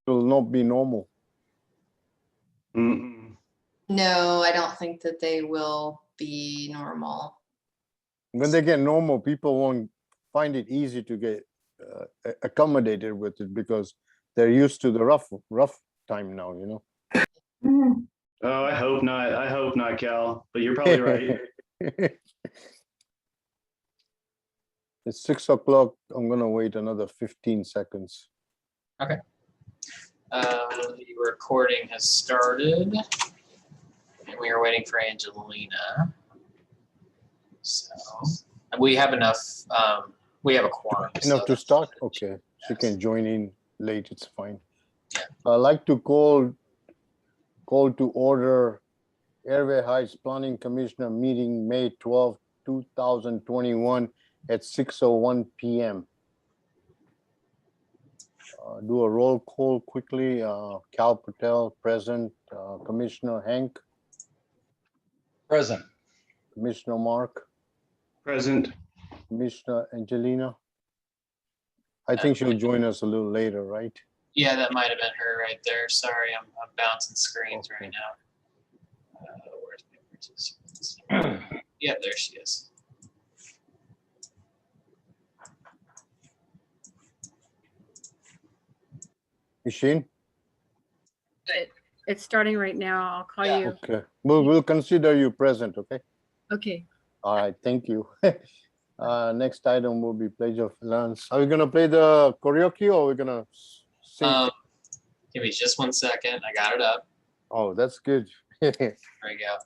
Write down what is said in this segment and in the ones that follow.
will not be normal. Mm-mm. No, I don't think that they will be normal. When they get normal, people won't find it easy to get accommodated with it because they're used to the rough time now, you know. Oh, I hope not. I hope not, Cal. But you're probably right. It's 6 o'clock. I'm gonna wait another 15 seconds. The recording has started, and we are waiting for Angelina. So we have enough. We have a quorum. Enough to start? Okay, she can join in late. It's fine. I'd like to call to order Airway Heights Planning Commissioner meeting May 12, 2021 at 6:01 p.m. Do a roll call quickly. Cal Patel, present. Commissioner Hank, Present. Commissioner Mark, Present. Commissioner Angelina. I think she'll join us a little later, right? Yeah, that might have been her right there. Sorry, I'm bouncing screens right now. Where's my participants? Yeah, there she is. Machine? It's starting right now. I'll call you. Okay. We'll consider you present, okay? Okay. All right, thank you. Next item will be Pledge of Allegiance. Are we gonna play the karaoke or are we gonna sing? Give me just 1 second. I got it up. Oh, that's good. There we go.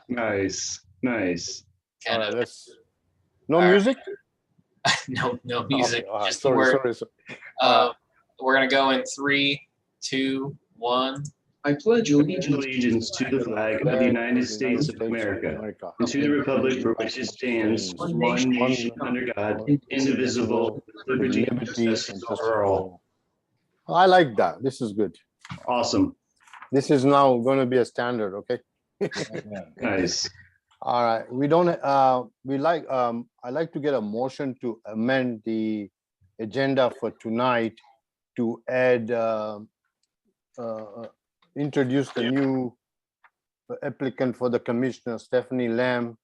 Nice. Nice. Kind All of. right, no All right. music? No music. Okay, all right, Just the sorry. word. We're gonna go in 3, 2, 1. I pledge Allegiance to the flag of the United States of America and to the republic for which it stands, one nation under God, indivisible, with liberty and justice for all. I like that. This is good. Awesome. This is now going to be a standard, okay? Nice. All right. We don't. I like to get a motion to amend the agenda for tonight to add, introduce the new applicant for the commissioner, Stephanie Lamb,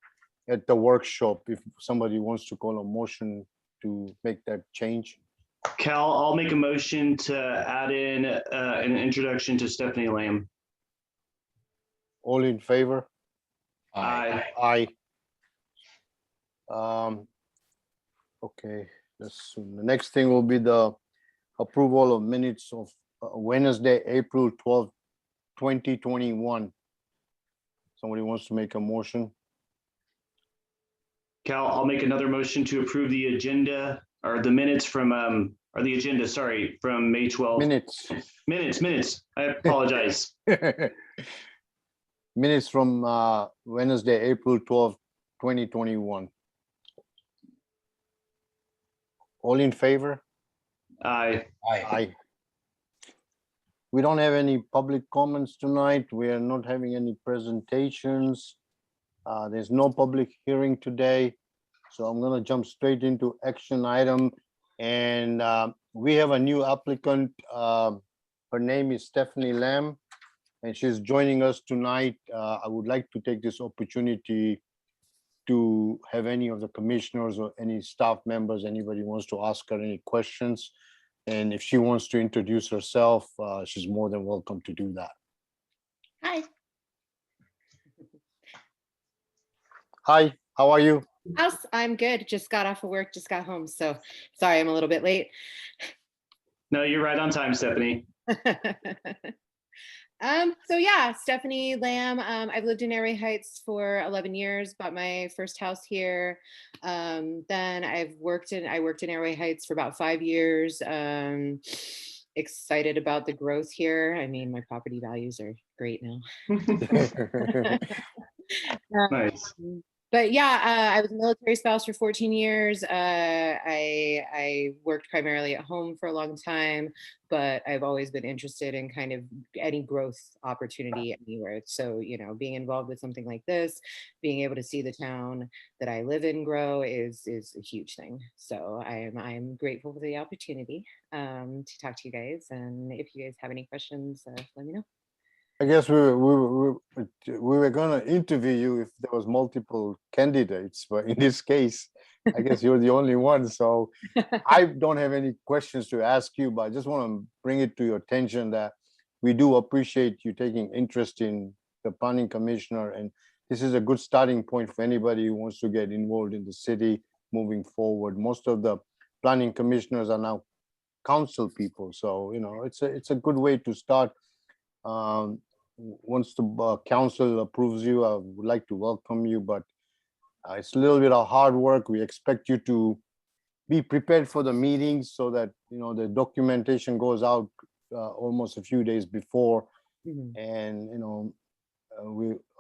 at the workshop. If somebody wants to call a motion to make that change. Cal, I'll make a motion to add in an introduction to Stephanie Lamb. All in favor? Aye. Aye. Okay, the next thing will be the approval of minutes of Wednesday, April 12th, 2021. Somebody wants to make a motion? Cal, I'll make another motion to approve the agenda or the minutes from or the agenda, sorry, from May 12th. Minutes. I apologize. Minutes from Wednesday, April 12th, 2021. All in favor? Aye. Aye. We don't have any public comments tonight. We are not having any presentations. There's no public hearing today. So I'm gonna jump straight into action item. And we have a new applicant. Her name is Stephanie Lamb, and she's joining us tonight. I would like to take this opportunity to have any of the commissioners or any staff members, anybody wants to ask her any questions. And if she wants to introduce herself, she's more than welcome to do that. Hi. Hi, how are you? I'm good. Just got off of work, just got home. So sorry, I'm a little bit late. No, you're right on time, Stephanie. So yeah, Stephanie Lamb. I've lived in Airway Heights for 11 years, bought my first house here. Then I worked in Airway Heights for about 5 years. Excited about the growth here. I mean, my property values are great now. Nice. but yeah, I was a military spouse for 14 years. I worked primarily at home for a long time, but I've always been interested in kind of any growth opportunity anywhere. So, being involved with something like this, being able to see the town that I live in grow is a huge thing. So I'm grateful for the opportunity to talk to you guys. And if you guys have any questions, let me know. I guess we were gonna interview you if there was multiple candidates, but in this case, I guess you're the only one. So I don't have any questions to ask you, but I just want to bring it to your attention that we do appreciate you taking interest in the planning commissioner, and this is a good starting point for anybody who wants to get involved in the city moving forward. Most of the planning commissioners are now council people, so it's a good way to start. Once the council approves you, I would like to welcome you, but it's a little bit of hard work. We expect you to be prepared for the meetings so that the documentation goes out almost a few days before. And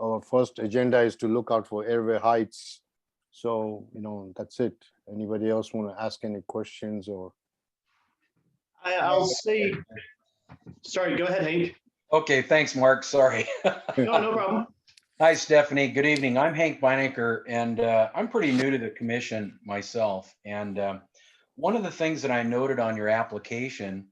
our first agenda is to look out for Airway Heights. So that's it. Anybody else want to ask any questions? Or I'll say, sorry, go ahead, Hank. Okay, thanks, Mark. Sorry. No problem. Hi, Stephanie. Good evening. I'm Hank Beinecker, and I'm pretty new to the commission myself. And one of the things that I noted on your application,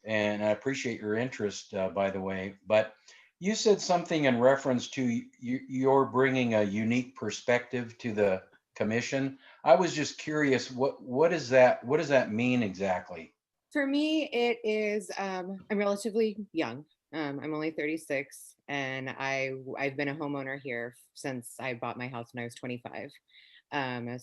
and I appreciate your interest, by the way, but you said something in reference to you're bringing a unique perspective to the commission. I was just curious, what does that mean exactly? For me, it is, I'm relatively young. I'm only 36, and I've been a homeowner here since I bought my house when I was 25. And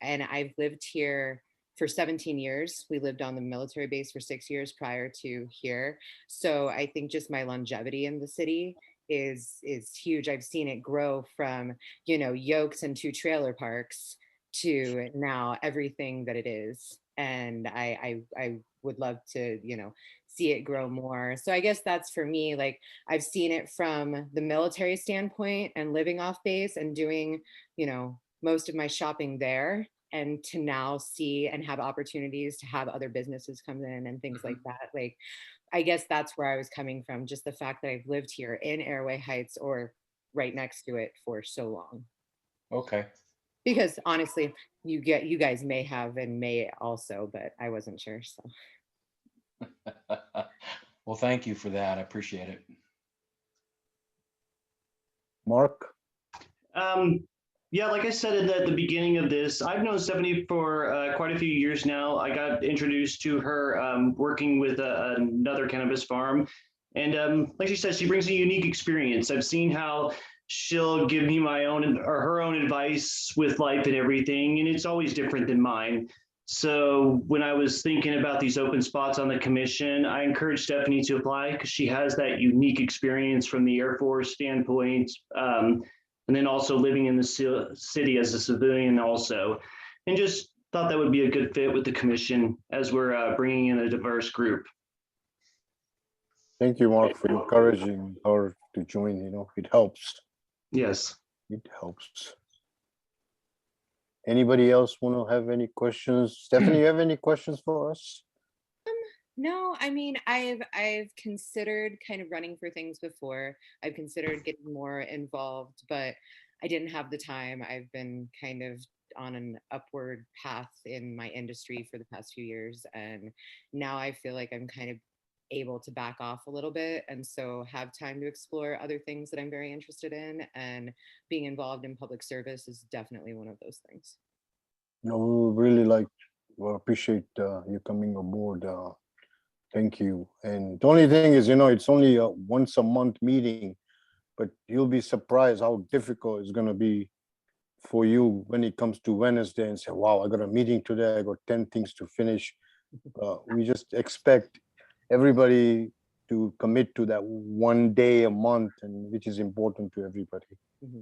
I've lived here for 17 years. We lived on the military base for 6 years prior to here. So I think just my longevity in the city is huge. I've seen it grow from, yokes and 2 trailer parks to now everything that it is. And I would love to, see it grow more. So I guess that's for me, like I've seen it from the military standpoint and living off base and doing, most of my shopping there, and to now see and have opportunities to have other businesses come in and things like that. Like, I guess that's where I was coming from, just the fact that I've lived here in Airway Heights or right next to it for so long. Okay. Because honestly, you guys may have and may also, but I wasn't sure. So. Well, thank you for that. I appreciate it. Mark? Yeah, like I said at the beginning of this, I've known Stephanie for quite a few years now. I got introduced to her working with another cannabis farm. And like she said, she brings a unique experience. I've seen how she'll give me my own or her own advice with life and everything, and it's always different than mine. So when I was thinking about these open spots on the commission, I encouraged Stephanie to apply because she has that unique experience from the Air Force standpoint, and then also living in the city as a civilian also, and just thought that would be a good fit with the commission as we're bringing in a diverse group. Thank you, Mark, for encouraging her to join. It helps. Yes. It helps. Anybody else want to have any questions? Stephanie, you have any questions for us? No, I mean, I've considered kind of running for things before. I've considered getting more involved, but I didn't have the time. I've been kind of on an upward path in my industry for the past few years, and now I feel like I'm kind of able to back off a little bit, and so have time to explore other things that I'm very interested in, and being involved in public service is definitely one of those things. No, we really appreciate you coming aboard. Thank you. And the only thing is, it's only a once a month meeting, but you'll be surprised how difficult it's going to be for you when it comes to Wednesday and say, wow, I got a meeting today. I got 10 things to finish. We just expect everybody to commit to that one day a month, and which is important to everybody. Mm-hmm.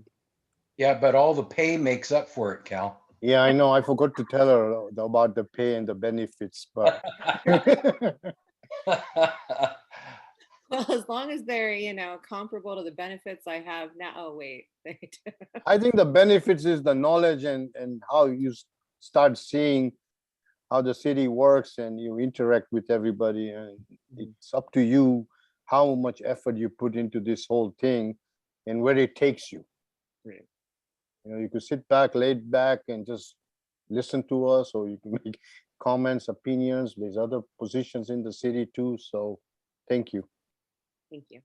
Yeah, but all the pay makes up for it, Cal. Yeah, I know. I forgot to tell her about the pay and the benefits, but Well, as long as they're, comparable to the benefits I have now. Oh, wait. I think the benefits is the knowledge and how you start seeing how the city works and you interact with everybody, and it's up to you how much effort you put into this whole thing and where it takes you. Right. You could sit back, laid back, and just listen to us, or you can make comments, opinions. There's other positions in the city too, so thank you. Thank you.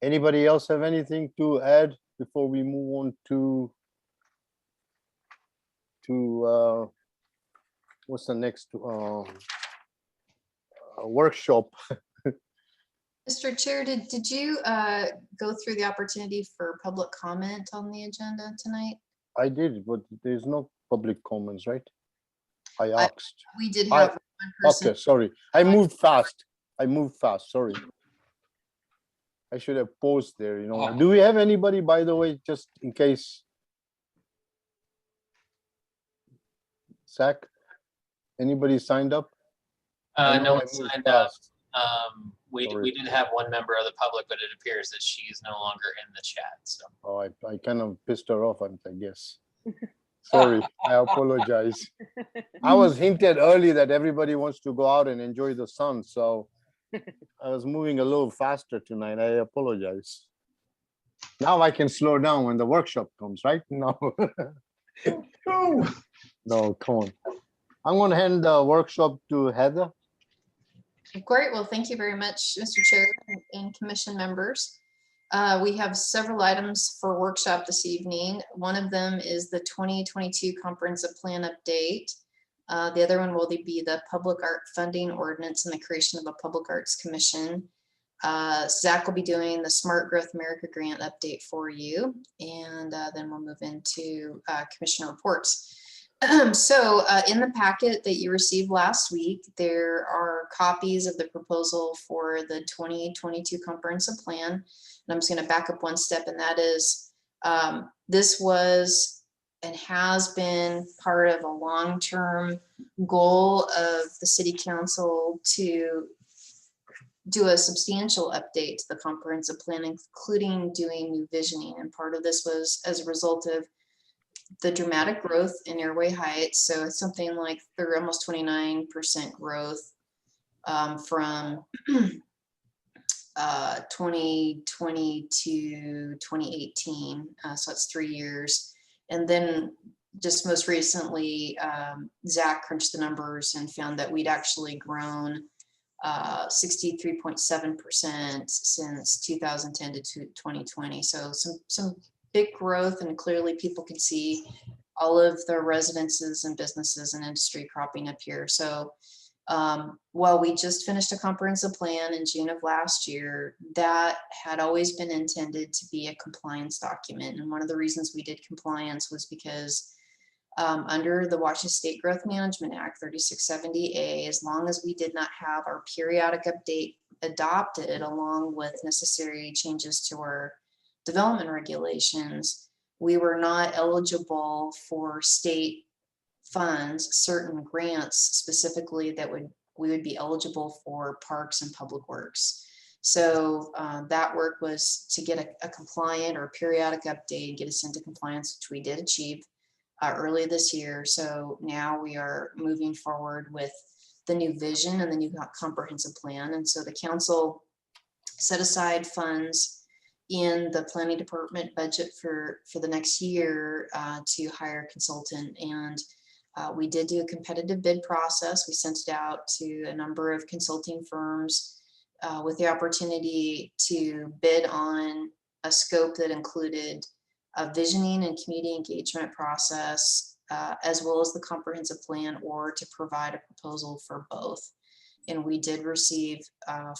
Anybody else have anything to add before we move on to what's the next workshop? Mr. Chair, did you go through the opportunity for public comment on the agenda tonight? I did, but there's no public comments, right? I I- asked. We did I- have one person. Okay, sorry. I moved fast. Sorry. I should have paused there, Do we have anybody, by the way, just in case? Zach? Anybody signed up? I know No I one moved signed up. fast. We Sorry. did have one member of the public, but it appears that she is no longer in the chat, so. Oh, I kind of pissed her off, I guess. Sorry, I apologize. I was hinted early that everybody wants to go out and enjoy the sun, so I was moving a little faster tonight. I apologize. Now I can slow down when the workshop comes, right? No. No, come on. I'm going to hand the workshop to Heather. Great. Well, thank you very much, Mr. Chair and commission members. We have several items for workshop this evening. One of them is the 2022 comprehensive plan update. The other one will be the public art funding ordinance and the creation of a public arts commission. Zach will be doing the Smart Growth America grant update for you. And then we'll move into commissioner reports. So in the packet that you received last week, there are copies of the proposal for the 2022 comprehensive plan. And I'm just going to back up one step, and that is this was and has been part of a long-term goal of the city council to do a substantial update to the comprehensive plan, including doing new visioning. And part of this was as a result of the dramatic growth in Airway Heights. So it's something like almost 29% growth from 2020 to 2018. So it's 3 years. And then just most recently, Zach crunched the numbers and found that we'd actually grown 63.7% since 2010 to 2020. So some big growth, and clearly people can see all of the residences and businesses and industry cropping up here. So while we just finished a comprehensive plan in June of last year, that had always been intended to be a compliance document. And one of the reasons we did compliance was because under the Washington State Growth Management Act 3670A, as long as we did not have our periodic update adopted along with necessary changes to our development regulations, we were not eligible for state funds, certain grants specifically that we would be eligible for parks and public works. So that work was to get a compliant or periodic update and get us into compliance, which we did achieve early this year. So now we are moving forward with the new vision and the new comprehensive plan. And so the council set aside funds in the planning department budget for the next year to hire a consultant. And we did do a competitive bid process. We sent it out to a number of consulting firms with the opportunity to bid on a scope that included a visioning and community engagement process, as well as the comprehensive plan, or to provide a proposal for both. And we did receive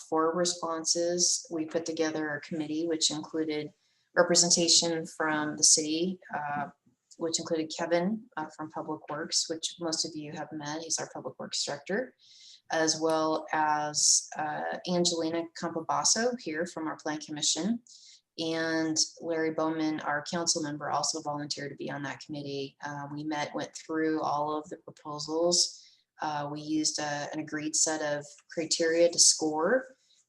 4 responses. We put together a committee, which included representation from the city, which included Kevin from Public Works, which most of you have met. He's our Public Works Director, as well as Angelina Campabasso here from our Plan Commission. And Larry Bowman, our council member, also volunteered to be on that committee. We went through all of the proposals. We used an agreed set of criteria to score,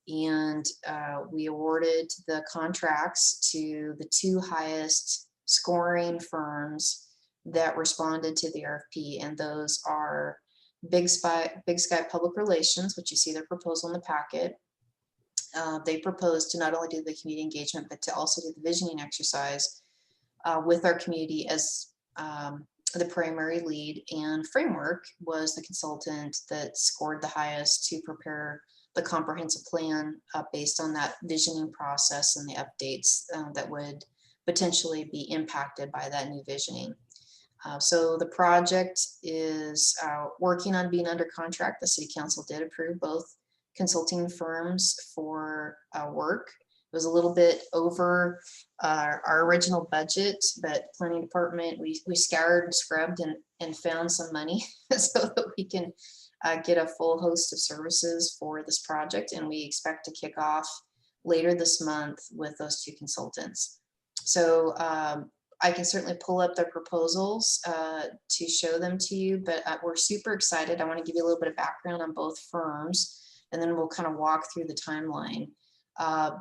And we awarded the contracts to the 2 highest scoring firms that responded to the RFP. And those are Big Sky Public Relations, which you see their proposal in the packet. They proposed to not only do the community engagement, but to also do the visioning exercise with our community as the primary lead. And Framework was the consultant that scored the highest to prepare the comprehensive plan based on that visioning process and the updates that would potentially be impacted by that new visioning. So the project is working on being under contract. The city council did approve both consulting firms for work. It was a little bit over our original budget, but planning department, we scoured and scrubbed and found some money so that we can get a full host of services for this project. And we expect to kick off later this month with those 2 consultants. So I can certainly pull up their proposals to show them to you, but we're super excited. I want to give you a little bit of background on both firms, and then we'll kind of walk through the timeline.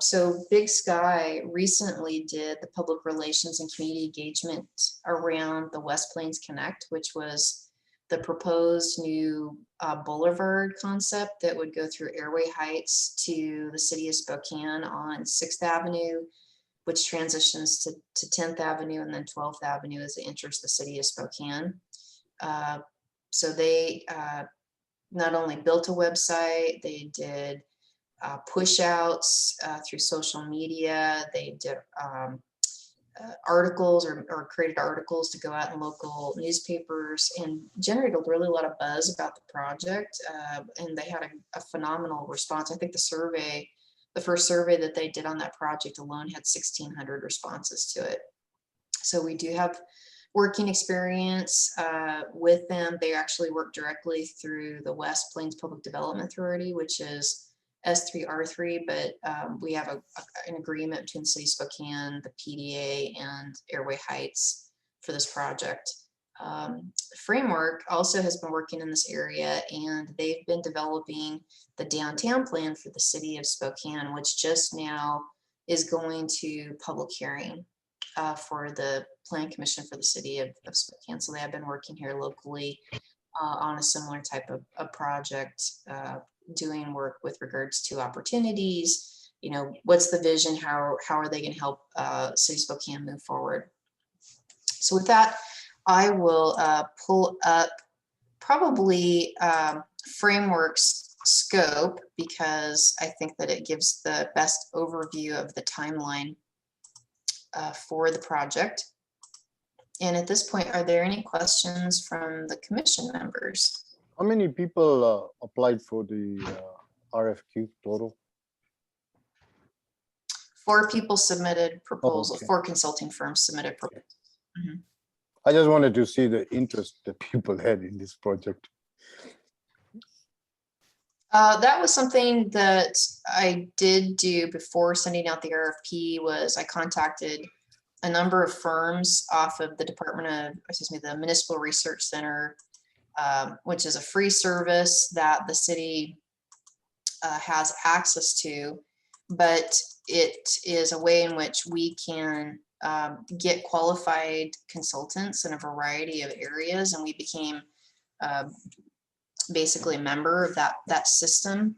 So Big Sky recently did the public relations and community engagement around the West Plains Connect, which was the proposed new boulevard concept that would go through Airway Heights to the city of Spokane on 6th Avenue, which transitions to 10th Avenue and then 12th Avenue as it enters the city of Spokane. So they not only built a website, they did push outs through social media. They did articles or created articles to go out in local newspapers and generated really a lot of buzz about the project. And they had a phenomenal response. I think the first survey that they did on that project alone had 1,600 responses to it. So we do have working experience with them. They actually work directly through the West Plains Public Development Authority, which is S3R3, but we have an agreement between the city of Spokane, the PDA, and Airway Heights for this project. Framework also has been working in this area, and they've been developing the downtown plan for the city of Spokane, which just now is going to public hearing for the Plan Commission for the city of Spokane. So they have been working here locally on a similar type of project, doing work with regards to opportunities. What's the vision? How are they going to help City of Spokane move forward? So with that, I will pull up probably Framework's scope, because I think that it gives the best overview of the timeline for the project. And at this point, are there any questions from the commission members? How many people applied for the RFQ total? 4 people submitted proposals. Okay. 4 consulting firms submitted proposals. Mhm. I just wanted to see the interest that people had in this project. That was something that I did do before sending out the RFP. Was I contacted a number of firms off of the the Municipal Research Center, which is a free service that the city has access to, but it is a way in which we can get qualified consultants in a variety of areas, and we became basically a member of that system.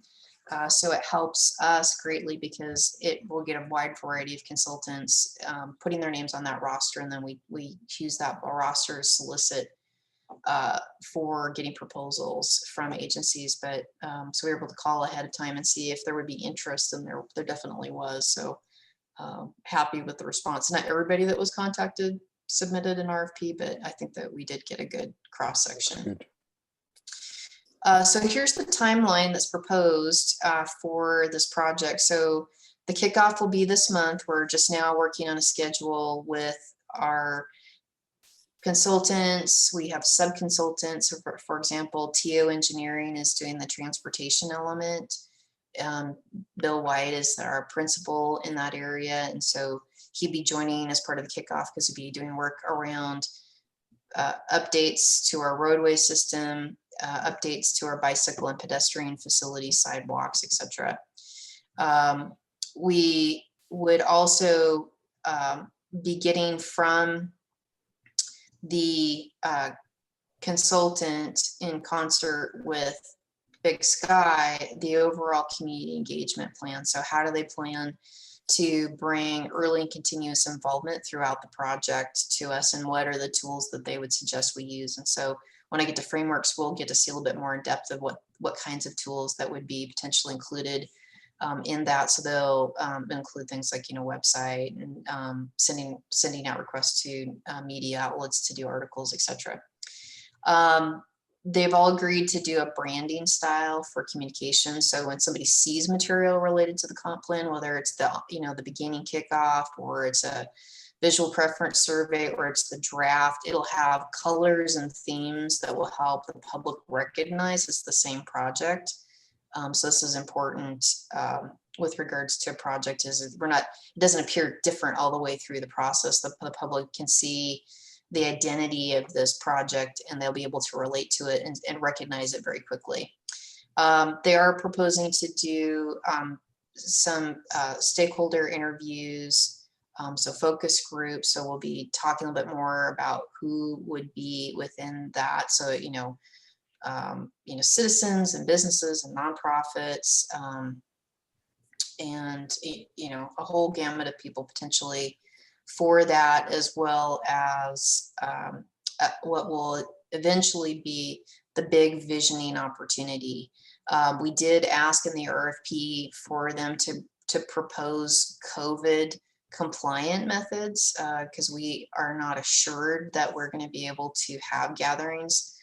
So it helps us greatly because it will get a wide variety of consultants putting their names on that roster, and then we use that roster to solicit for getting proposals from agencies. But so we were able to call ahead of time and see if there would be interest, and there definitely was. So happy with the response. Not everybody that was contacted submitted an RFP, but I think that we did get a good cross section. Good. So here's the timeline that's proposed for this project. So the kickoff will be this month. We're just now working on a schedule with our consultants. We have sub-consultants. So for example, TO Engineering is doing the transportation element. Bill White is our principal in that area. And so he'd be joining as part of the kickoff because he'd be doing work around updates to our roadway system, updates to our bicycle and pedestrian facilities, sidewalks, etc. We would also be getting from the consultant in concert with Big Sky, the overall community engagement plan. So how do they plan to bring early and continuous involvement throughout the project to us, and what are the tools that they would suggest we use? And so when I get to frameworks, we'll get to see a little bit more in depth of what kinds of tools that would be potentially included in that. So they'll include things like, website and sending out requests to media outlets to do articles, etc. They've all agreed to do a branding style for communication. So when somebody sees material related to the comp plan, whether it's the beginning kickoff, or it's a visual preference survey, or it's the draft, it'll have colors and themes that will help the public recognize it's the same project. So this is important with regards to a project, is it doesn't appear different all the way through the process. The public can see the identity of this project, and they'll be able to relate to it and recognize it very quickly. They are proposing to do some stakeholder interviews, so focus groups. So we'll be talking a little bit more about who would be within that. So, citizens and businesses and nonprofits, and, a whole gamut of people potentially for that, as well as what will eventually be the big visioning opportunity. We did ask in the RFP for them to propose COVID compliant methods, because we are not assured that we're going to be able to have gatherings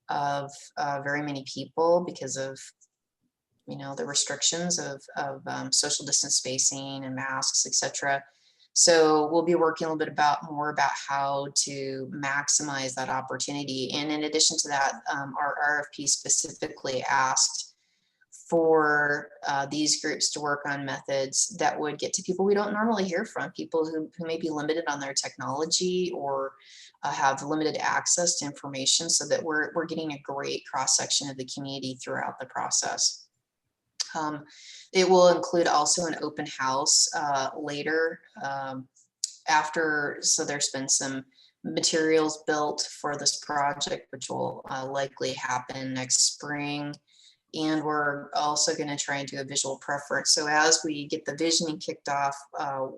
of very many people because of the restrictions of social distance spacing and masks, etc. So we'll be working a little bit more about how to maximize that opportunity. And in addition to that, our RFP specifically asked for these groups to work on methods that would get to people we don't normally hear from, people who may be limited on their technology or have limited access to information, so that we're getting a great cross-section of the community throughout the process. It will include also an open house later after. So there's been some materials built for this project, which will likely happen next spring. And we're also going to try and do a visual preference. So as we get the visioning kicked off,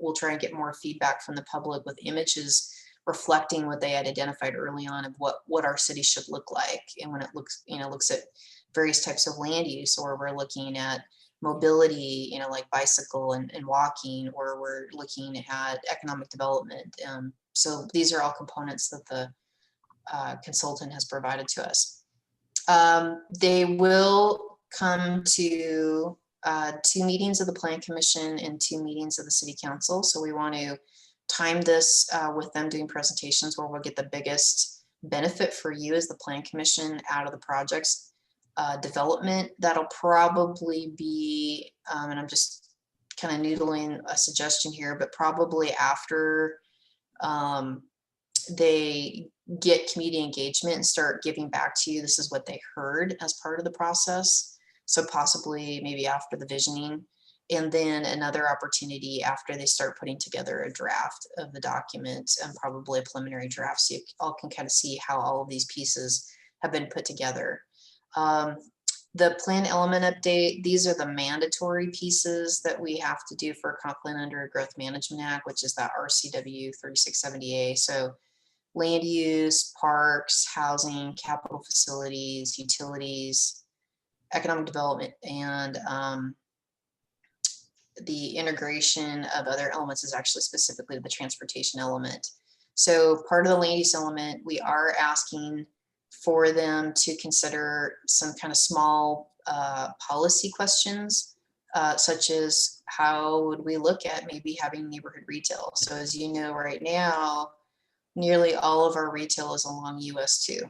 we'll try and get more feedback from the public with images reflecting what they had identified early on of what our city should look like. And when it looks at various types of land use, or we're looking at mobility, like bicycle and walking, or we're looking at economic development. So these are all components that the consultant has provided to us. They will come to 2 meetings of the Plan Commission and 2 meetings of the City Council. So we want to time this with them doing presentations where we'll get the biggest benefit for you as the Plan Commission out of the project's development. That'll probably be, and I'm just kind of noodling a suggestion here, but probably after they get community engagement and start giving back to you, this is what they heard as part of the process. So possibly maybe after the visioning, and then another opportunity after they start putting together a draft of the document, and probably a preliminary draft, so you all can kind of see how all of these pieces have been put together. The plan element update, these are the mandatory pieces that we have to do for a comp plan under a Growth Management Act, which is that RCW 3670A. So land use, parks, housing, capital facilities, utilities, economic development, and the integration of other elements is actually specifically the transportation element. So part of the land use element, we are asking for them to consider some kind of small policy questions, such as how would we look at maybe having neighborhood retail? So as you know, right now, nearly all of our retail is along US 2,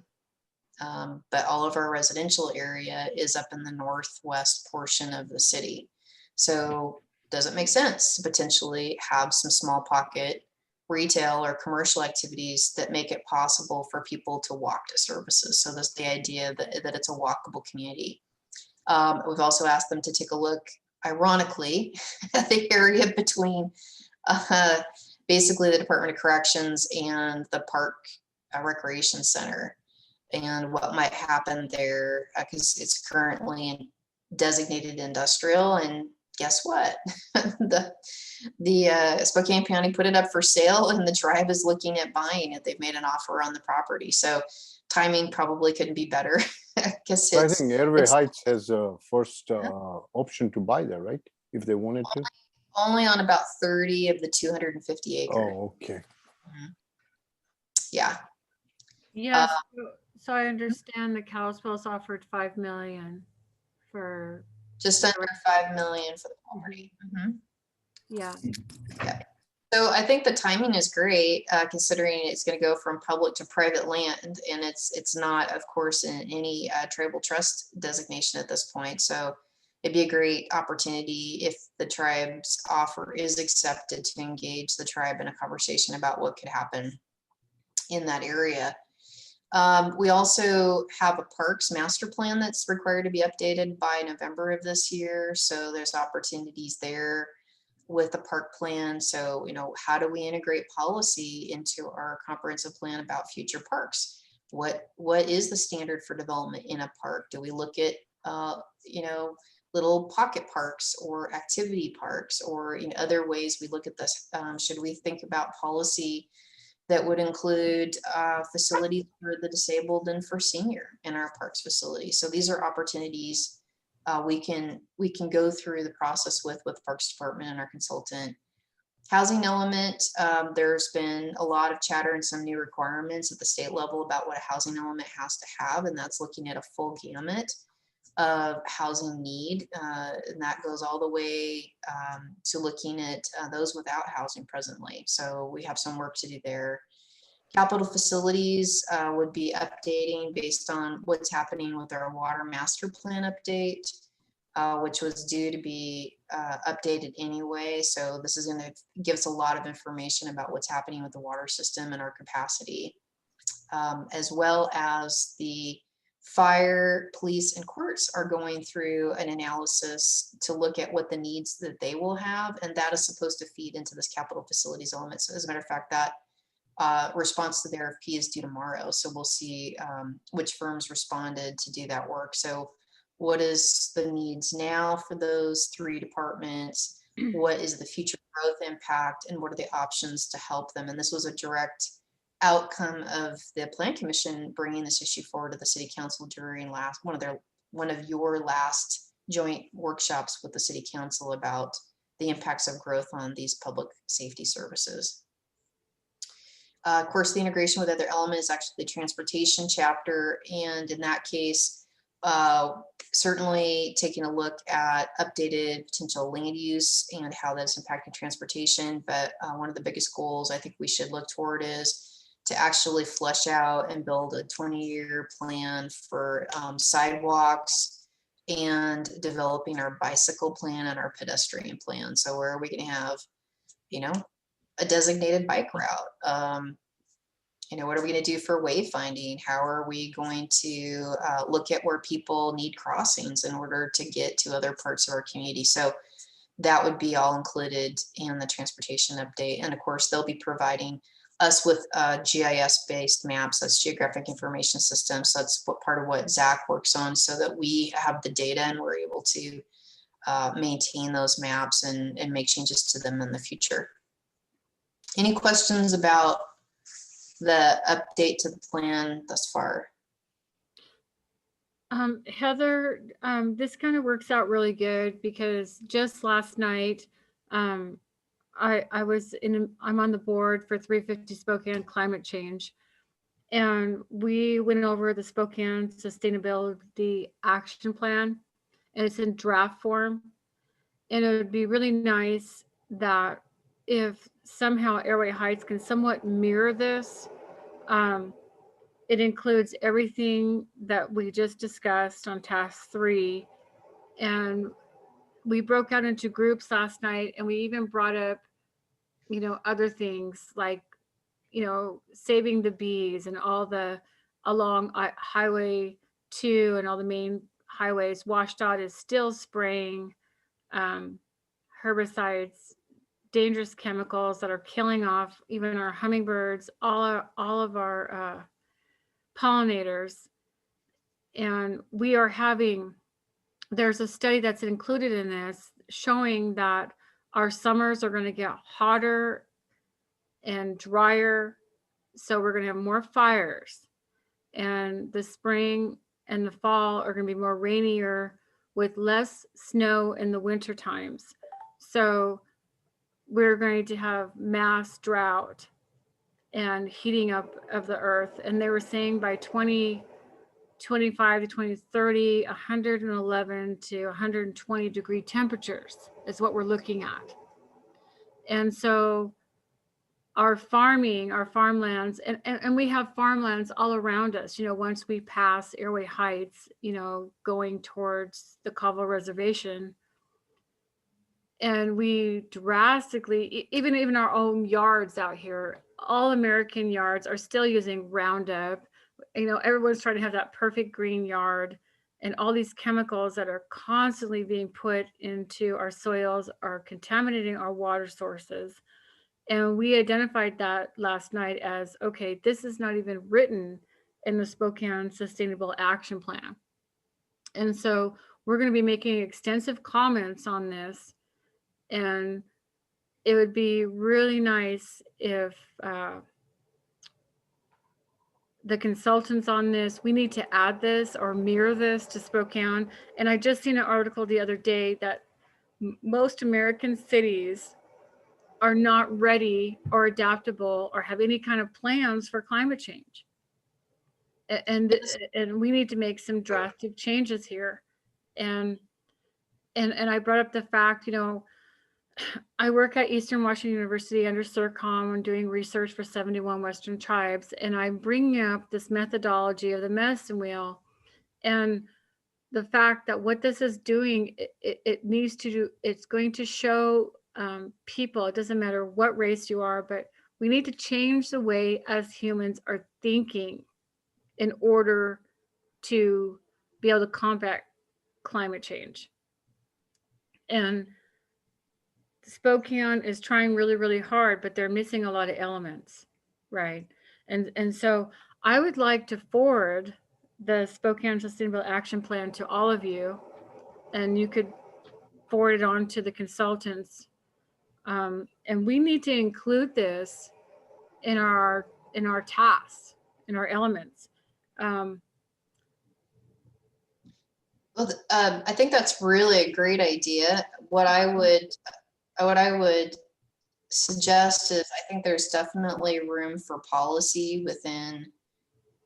but all of our residential area is up in the northwest portion of the city. So does it make sense to potentially have some small pocket retail or commercial activities that make it possible for people to walk to services? So that's the idea that it's a walkable community. We've also asked them to take a look ironically, the area between basically the Department of Corrections and the Park Recreation Center, and what might happen there, because it's currently designated industrial. And guess what? the Spokane County put it up for sale, and the tribe is looking at buying it. They've made an offer on the property, so timing probably couldn't be better. Because I think Airway it's Heights has a first option to buy there, right? If they wanted to. only on about 30 of the 250 acres. Oh, okay. Yeah. Yes, so I understand the Kalispell's offered 5 million for, Just under 5 million for the property. Mhm. yeah. So I think the timing is great, considering it's going to go from public to private land, and it's not, of course, in any tribal trust designation at this point. So it'd be a great opportunity if the tribe's offer is accepted to engage the tribe in a conversation about what could happen in that area. We also have a parks master plan that's required to be updated by November of this year. So there's opportunities there with the park plan. So, how do we integrate policy into our comprehensive plan about future parks? What is the standard for development in a park? Do we look at, little pocket parks or activity parks, or in other ways we look at this? Should we think about policy that would include facilities for the disabled and for senior in our parks facility? So these are opportunities we can go through the process with the Parks Department and our consultant. Housing element, there's been a lot of chatter and some new requirements at the state level about what a housing element has to have, and that's looking at a full gamut of housing need, and that goes all the way to looking at those without housing presently. So we have some work to do there. Capital facilities would be updating based on what's happening with our water master plan update, which was due to be updated anyway. So this is going to give us a lot of information about what's happening with the water system and our capacity, as well as the fire, police, and courts are going through an analysis to look at what the needs that they will have, and that is supposed to feed into this capital facilities element. So as a matter of fact, that response to the RFP is due tomorrow. So we'll see which firms responded to do that work. So what is the needs now for those three departments? What is the future growth impact, and what are the options to help them? And this was a direct outcome of the Plan Commission bringing this issue forward to the City Council during one of your last joint workshops with the City Council about the impacts of growth on these public safety services. Of course, the integration with other elements is actually the transportation chapter, and in that case, certainly taking a look at updated potential land use and how that's impacting transportation. But one of the biggest goals I think we should look toward is to actually flesh out and build a 20-year plan for sidewalks and developing our bicycle plan and our pedestrian plan. So where are we going to have, a designated bike route? What are we going to do for wayfinding? How are we going to look at where people need crossings in order to get to other parts of our community? So that would be all included in the transportation update. And of course, they'll be providing us with GIS-based maps. That's geographic information system. So that's part of what Zach works on, so that we have the data and we're able to maintain those maps and make changes to them in the future. Any questions about the update to the plan thus far? Heather, this kind of works out really good, because just last night, I'm on the board for 350 Spokane Climate Change, and we went over the Spokane Sustainability Action Plan, and it's in draft form. And it would be really nice that if somehow Airway Heights can somewhat mirror this. It includes everything that we just discussed on task 3. And we broke out into groups last night, and we even brought up, other things like, saving the bees and all the along Highway 2 and all the main highways. WashDOT is still spraying herbicides, dangerous chemicals that are killing off even our hummingbirds, all of our pollinators. And we are there's a study that's included in this showing that our summers are going to get hotter and drier. So we're going to have more fires, and the spring and the fall are going to be more rainier with less snow in the winter times. So we're going to have mass drought and heating up of the earth. And they were saying by 2025 to 2030, 111 to 120 degree temperatures is what we're looking at. And so our farmlands, and we have farmlands all around us, once we pass Airway Heights, going towards the Colville Reservation. And we drastically, even our own yards out here, all American yards are still using Roundup. Everyone's trying to have that perfect green yard, and all these chemicals that are constantly being put into our soils are contaminating our water sources. And we identified that last night as, okay, this is not even written in the Spokane Sustainable Action Plan. And so we're going to be making extensive comments on this. And it would be really nice if the consultants on this, we need to add this or mirror this to Spokane. And I just seen an article the other day that most American cities are not ready or adaptable or have any kind of plans for climate change. And we need to make some drastic changes here. And I brought up the fact, I work at Eastern Washington University under CIRCOM and doing research for 71 Western tribes. And I'm bringing up this methodology of the medicine wheel and the fact that what this is doing, it needs to do, it's going to show people, it doesn't matter what race you are, but we need to change the way as humans are thinking in order to be able to combat climate change. And Spokane is trying really, really hard, but they're missing a lot of elements, right? And so I would like to forward the Spokane Sustainable Action Plan to all of you, and you could forward it on to the consultants. And we need to include this in our tasks, in our elements. Well, I think that's really a great idea. What I would suggest is, I think there's definitely room for policy within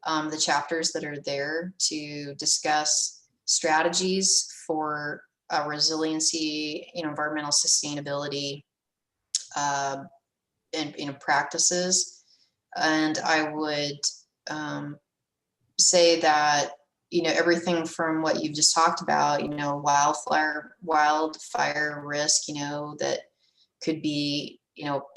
the chapters that are there to discuss strategies for resiliency, environmental sustainability, and practices. And I would say that everything from what you've just talked about, wildfire risk, that could be,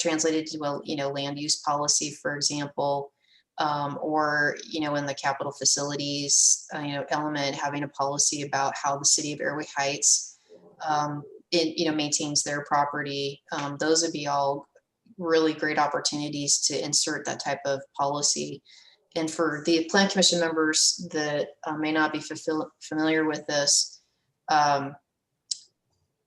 translated to land use policy, for example, or, in the capital facilities, element, having a policy about how the city of Airway Heights, maintains their property. Those would be all really great opportunities to insert that type of policy. And for the Plan Commission members that may not be familiar with this,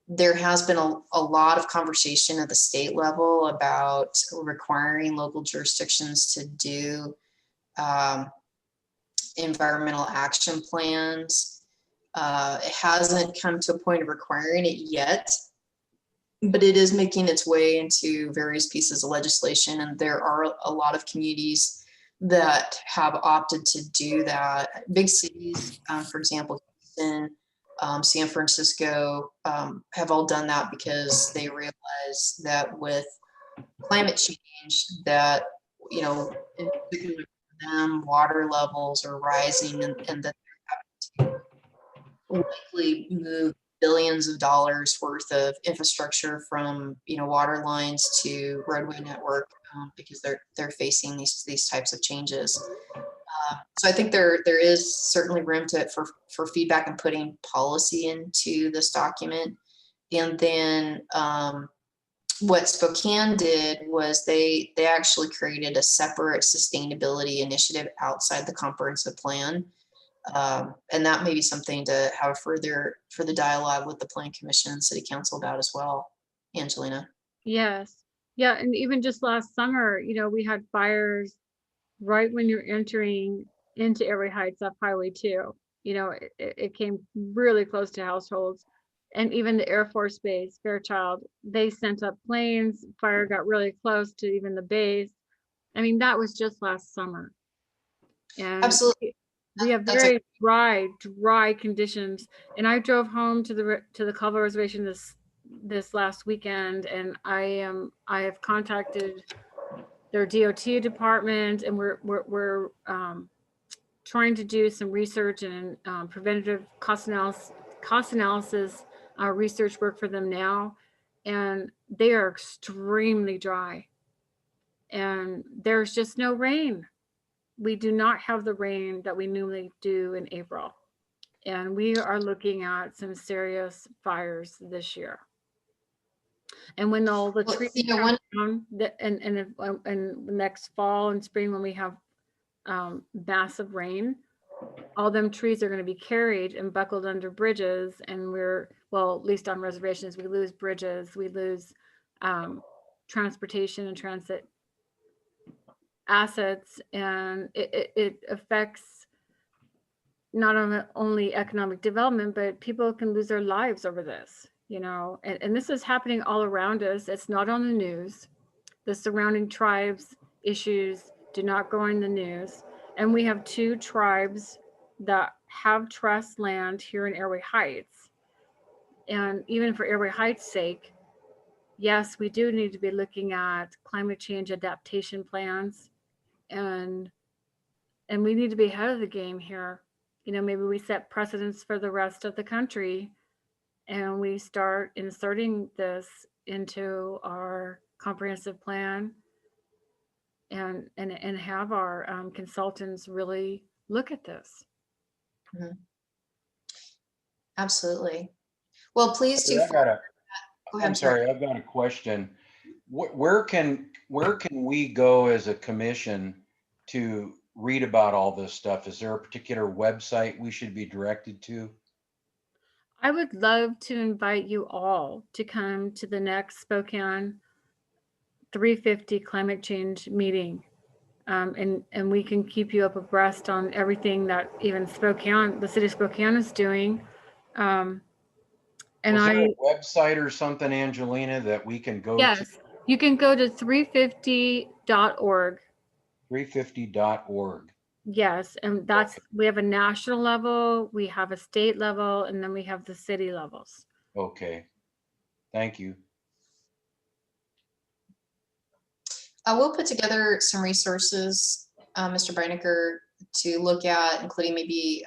there has been a lot of conversation at the state level about requiring local jurisdictions to do environmental action plans. It hasn't come to a point of requiring it yet, but it is making its way into various pieces of legislation. And there are a lot of communities that have opted to do that. Big cities, for example, Houston, San Francisco, have all done that because they realize that with climate change, that, in particular for them, water levels are rising, and that they're having to likely move billions of dollars worth of infrastructure from water lines to roadway network, because they're facing these types of changes. So I think there is certainly room for feedback and putting policy into this document. And then what Spokane did was they actually created a separate sustainability initiative outside the comprehensive plan. And that may be something to have further dialogue with the Plan Commission and City Council about as well, Angelina. Yes. Yeah. And even just last summer, we had fires right when you're entering into Airway Heights off Highway 2. It came really close to households. And even the Air Force Base, Fairchild, they sent up planes. Fire got really close to even the base. I mean, that was just last summer. And Absolutely. we have That's a- very dry conditions. And I drove home to the Culver Reservation this last weekend, and I have contacted their DOT department, and we're trying to do some research and preventative cost analysis research work for them now, and they are extremely dry, and there's just no rain. We do not have the rain that we normally do in April, and we are looking at some serious fires this year. And when all the Well, trees one come down, and next fall and spring, when we have massive rain, all them trees are going to be carried and buckled under bridges. And well, at least on reservations, we lose bridges, we lose transportation and transit assets, and it affects not only economic development, but people can lose their lives over this, and this is happening all around us. It's not on the news. The surrounding tribes issues do not go in the news. And we have 2 tribes that have trust land here in Airway Heights. And even for Airway Heights' sake, yes, we do need to be looking at climate change adaptation plans, and we need to be ahead of the game here. Maybe we set precedents for the rest of the country, and we start inserting this into our comprehensive plan, and have our consultants really look at this. Absolutely. Well, please do. I've got a- Go ahead, I'm sorry, I've got a question. Where can we go as a commission to read about all this stuff? Is there a particular website we should be directed to? I would love to invite you all to come to the next Spokane 350 climate change meeting. And we can keep you up abreast on everything that even Spokane, the city of Spokane, is doing. And Is there a website or something, Angelina, that we can go to? Yes, you can go to 350.org. 350.org. Yes, and we have a national level, we have a state level, and then we have the city levels. Okay, thank you. We'll put together some resources, Mr. Breinecker, to look at, including maybe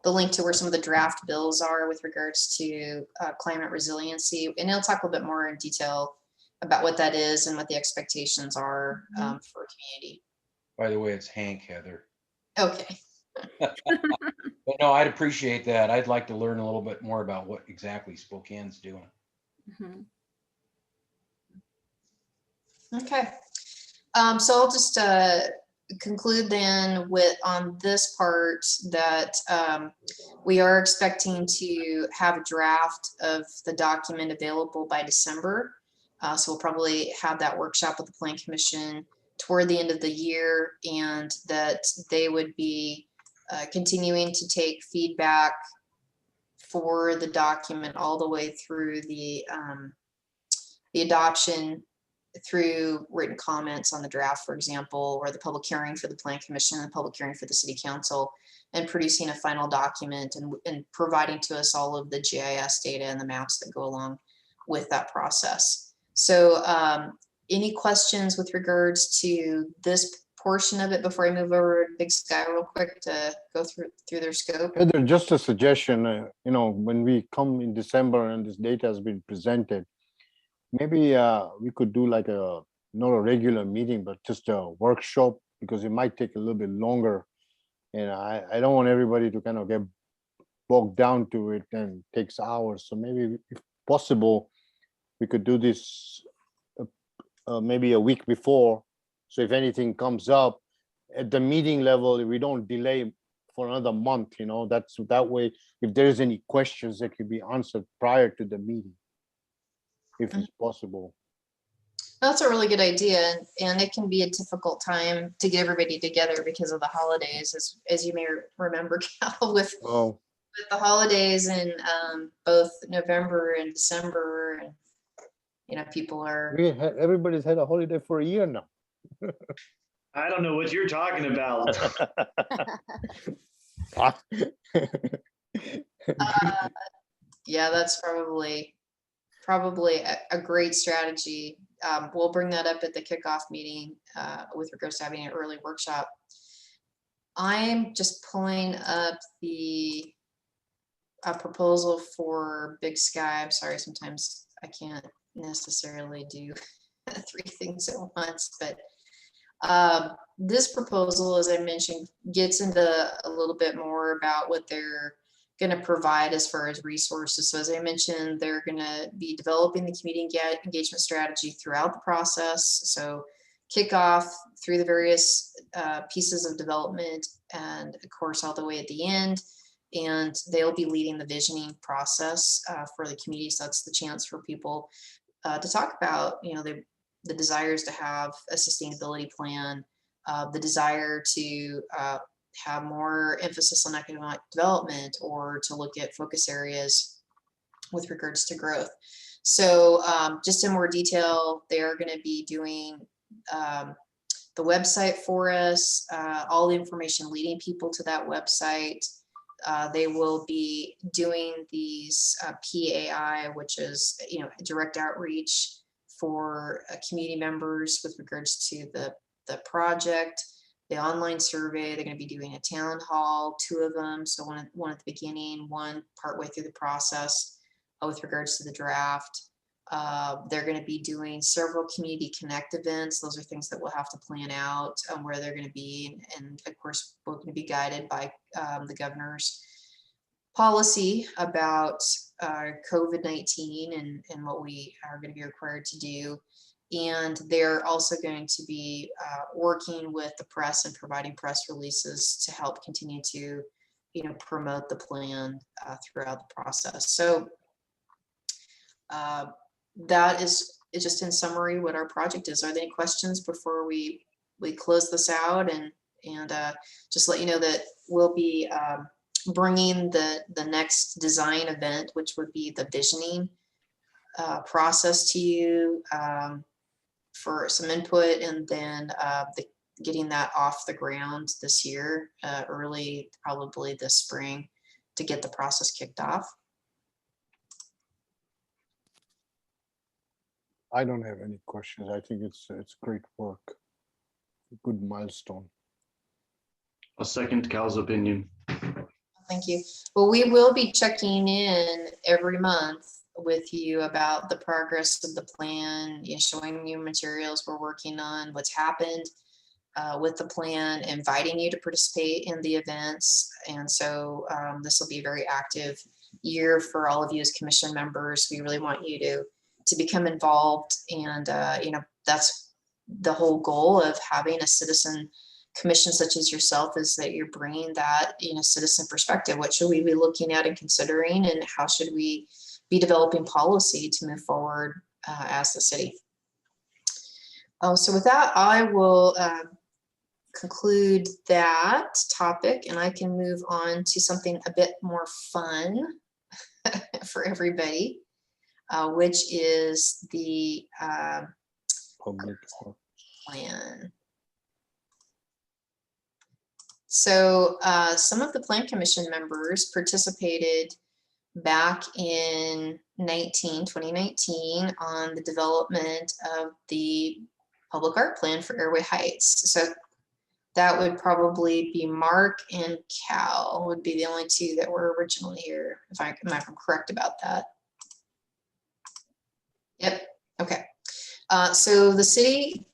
the link to where some of the draft bills are with regards to climate resiliency. And it'll talk a little bit more in detail about what that is and what the expectations are for a community. By the way, it's Hank, Heather. Okay. But no, I'd appreciate that. I'd like to learn a little bit more about what exactly Spokane's doing. Mm-hmm. Okay. So I'll just conclude then on this part that we are expecting to have a draft of the document available by December. So we'll probably have that workshop with the Plan Commission toward the end of the year, and that they would be continuing to take feedback for the document all the way through the adoption, through written comments on the draft, for example, or the public hearing for the Plan Commission and the public hearing for the City Council, and producing a final document and providing to us all of the GIS data and the maps that go along with that process. So any questions with regards to this portion of it before I move over to Big Sky real quick to go through their scope? Heather, just a suggestion, when we come in December and this data has been presented, maybe we could do like not a regular meeting, but just a workshop, because it might take a little bit longer. And I don't want everybody to kind of get bogged down to it and takes hours. So maybe if possible, we could do this maybe a week before. So if anything comes up at the meeting level, we don't delay for another month, you know, that's that way. If there is any questions that could be answered prior to the meeting, if it's possible. That's a really good idea, and it can be a difficult time to get everybody together because of the holidays, as you may remember, Cal, with Oh, the holidays in both November and December, and you know, people are. everybody's had a holiday for a year now. I don't know what you're talking about. Yeah, that's probably a great strategy. We'll bring that up at the kickoff meeting with regards to having an early workshop. I'm just pulling up the proposal for Big Sky. I'm sorry, sometimes I can't necessarily do 3 things at once, but this proposal, as I mentioned, gets into a little bit more about what they're going to provide as far as resources. So as I mentioned, they're going to be developing the community engagement strategy throughout the process. So kick off through the various pieces of development, and of course, all the way at the end. And they'll be leading the visioning process for the community. So that's the chance for people to talk about, you know, the desires to have a sustainability plan, the desire to have more emphasis on economic development, or to look at focus areas with regards to growth. So just in more detail, they are going to be doing the website for us, all the information leading people to that website. They will be doing these PAI, which is, you know, direct outreach for community members with regards to the project, the online survey. They're going to be doing a town hall, 2 of them. So one at the beginning, one partway through the process with regards to the draft. They're going to be doing several community connect events. Those are things that we'll have to plan out where they're going to be. And of course, we're going to be guided by the governor's policy about COVID-19 and what we are going to be required to do. And they're also going to be working with the press and providing press releases to help continue to, you know, promote the plan throughout the process. So that is just in summary what our project is. Are there any questions before we close this out? And just let you know that we'll be bringing the next design event, which would be the visioning process, to you for some input, and then getting that off the ground this year, early, probably this spring, to get the process kicked off. I don't have any questions. I think it's great work. Good milestone. I'll second Cal's opinion. Thank you. Well, we will be checking in every month with you about the progress of the plan, you know, showing you materials we're working on, what's happened with the plan, inviting you to participate in the events. And so this will be a very active year for all of you as commission members. We really want you to become involved, and you know, that's the whole goal of having a citizen commission such as yourself, is that you're bringing that, you know, citizen perspective. What should we be looking at and considering, and how should we be developing policy to move forward as the city? So with that, I will conclude that topic, and I can move on to something a bit more fun for everybody, which is the Public. plan. So some of the Plan Commission members participated back in 2019 on the development of the public art plan for Airway Heights. So that would probably be Mark and Cal would be the only 2 that were originally here, if I'm correct about that. Yep, okay. So the city,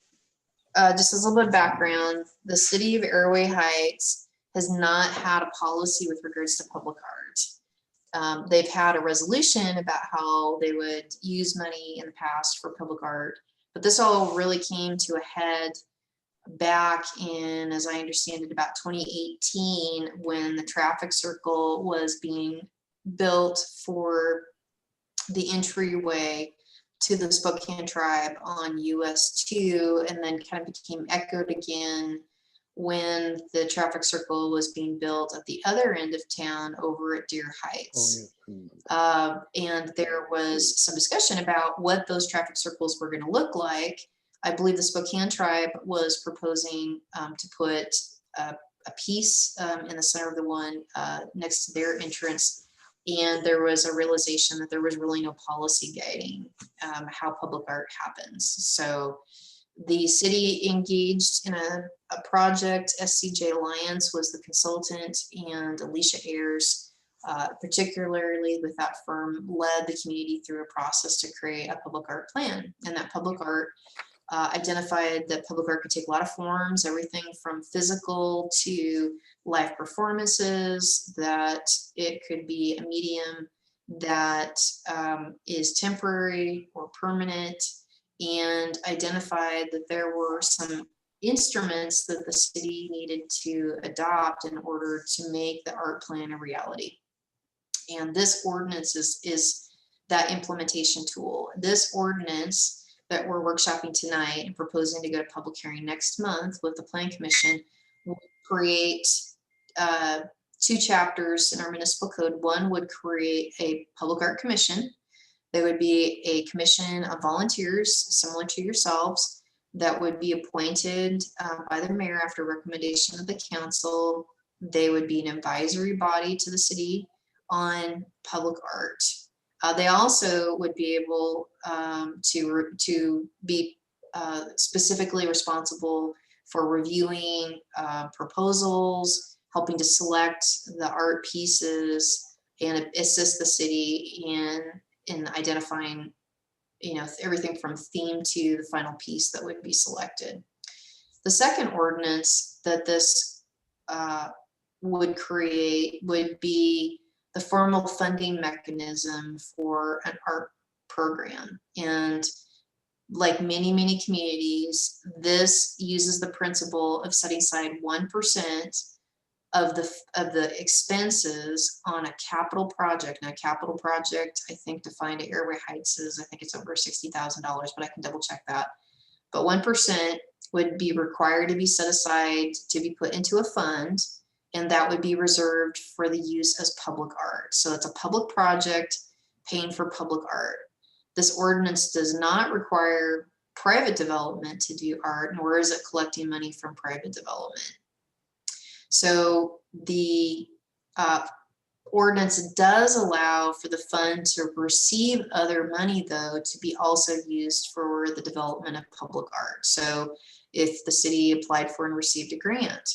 just as a little bit of background, the city of Airway Heights has not had a policy with regards to public art. They've had a resolution about how they would use money in the past for public art, but this all really came to a head back in, as I understand it, about 2018, when the traffic circle was being built for the entryway to the Spokane tribe on US 2, and then kind of became echoed again when the traffic circle was being built at the other end of town over at Deer Heights. And there was some discussion about what those traffic circles were going to look like. I believe the Spokane tribe was proposing to put a piece in the center of the one next to their entrance. And there was a realization that there was really no policy guiding how public art happens. So the city engaged in a project. SCJ Alliance was the consultant, and Alicia Ayers, particularly with that firm, led the community through a process to create a public art plan. And that public art identified that public art could take a lot of forms, everything from physical to live performances, that it could be a medium that is temporary or permanent, and identified that there were some instruments that the city needed to adopt in order to make the art plan a reality. And this ordinance is that implementation tool. This ordinance that we're workshopping tonight and proposing to go to public hearing next month with the Plan Commission will create 2 chapters in our municipal code. One would create a public art commission. There would be a commission of volunteers similar to yourselves that would be appointed by the mayor after recommendation of the council. They would be an advisory body to the city on public art. They also would be able to be specifically responsible for reviewing proposals, helping to select the art pieces, and assist the city in identifying, everything from theme to the final piece that would be selected. The second ordinance that this would create would be the formal funding mechanism for an art program. And like many, many communities, this uses the principle of setting aside 1% of the expenses on a capital project. Now, a capital project, I think defined at Airway Heights is, I think it's over $60,000, but I can double check that. But 1% would be required to be set aside to be put into a fund, and that would be reserved for the use as public art. So it's a public project paying for public art. This ordinance does not require private development to do art, nor is it collecting money from private development. So the ordinance does allow for the fund to receive other money, though, to be also used for the development of public art. So if the city applied for and received a grant,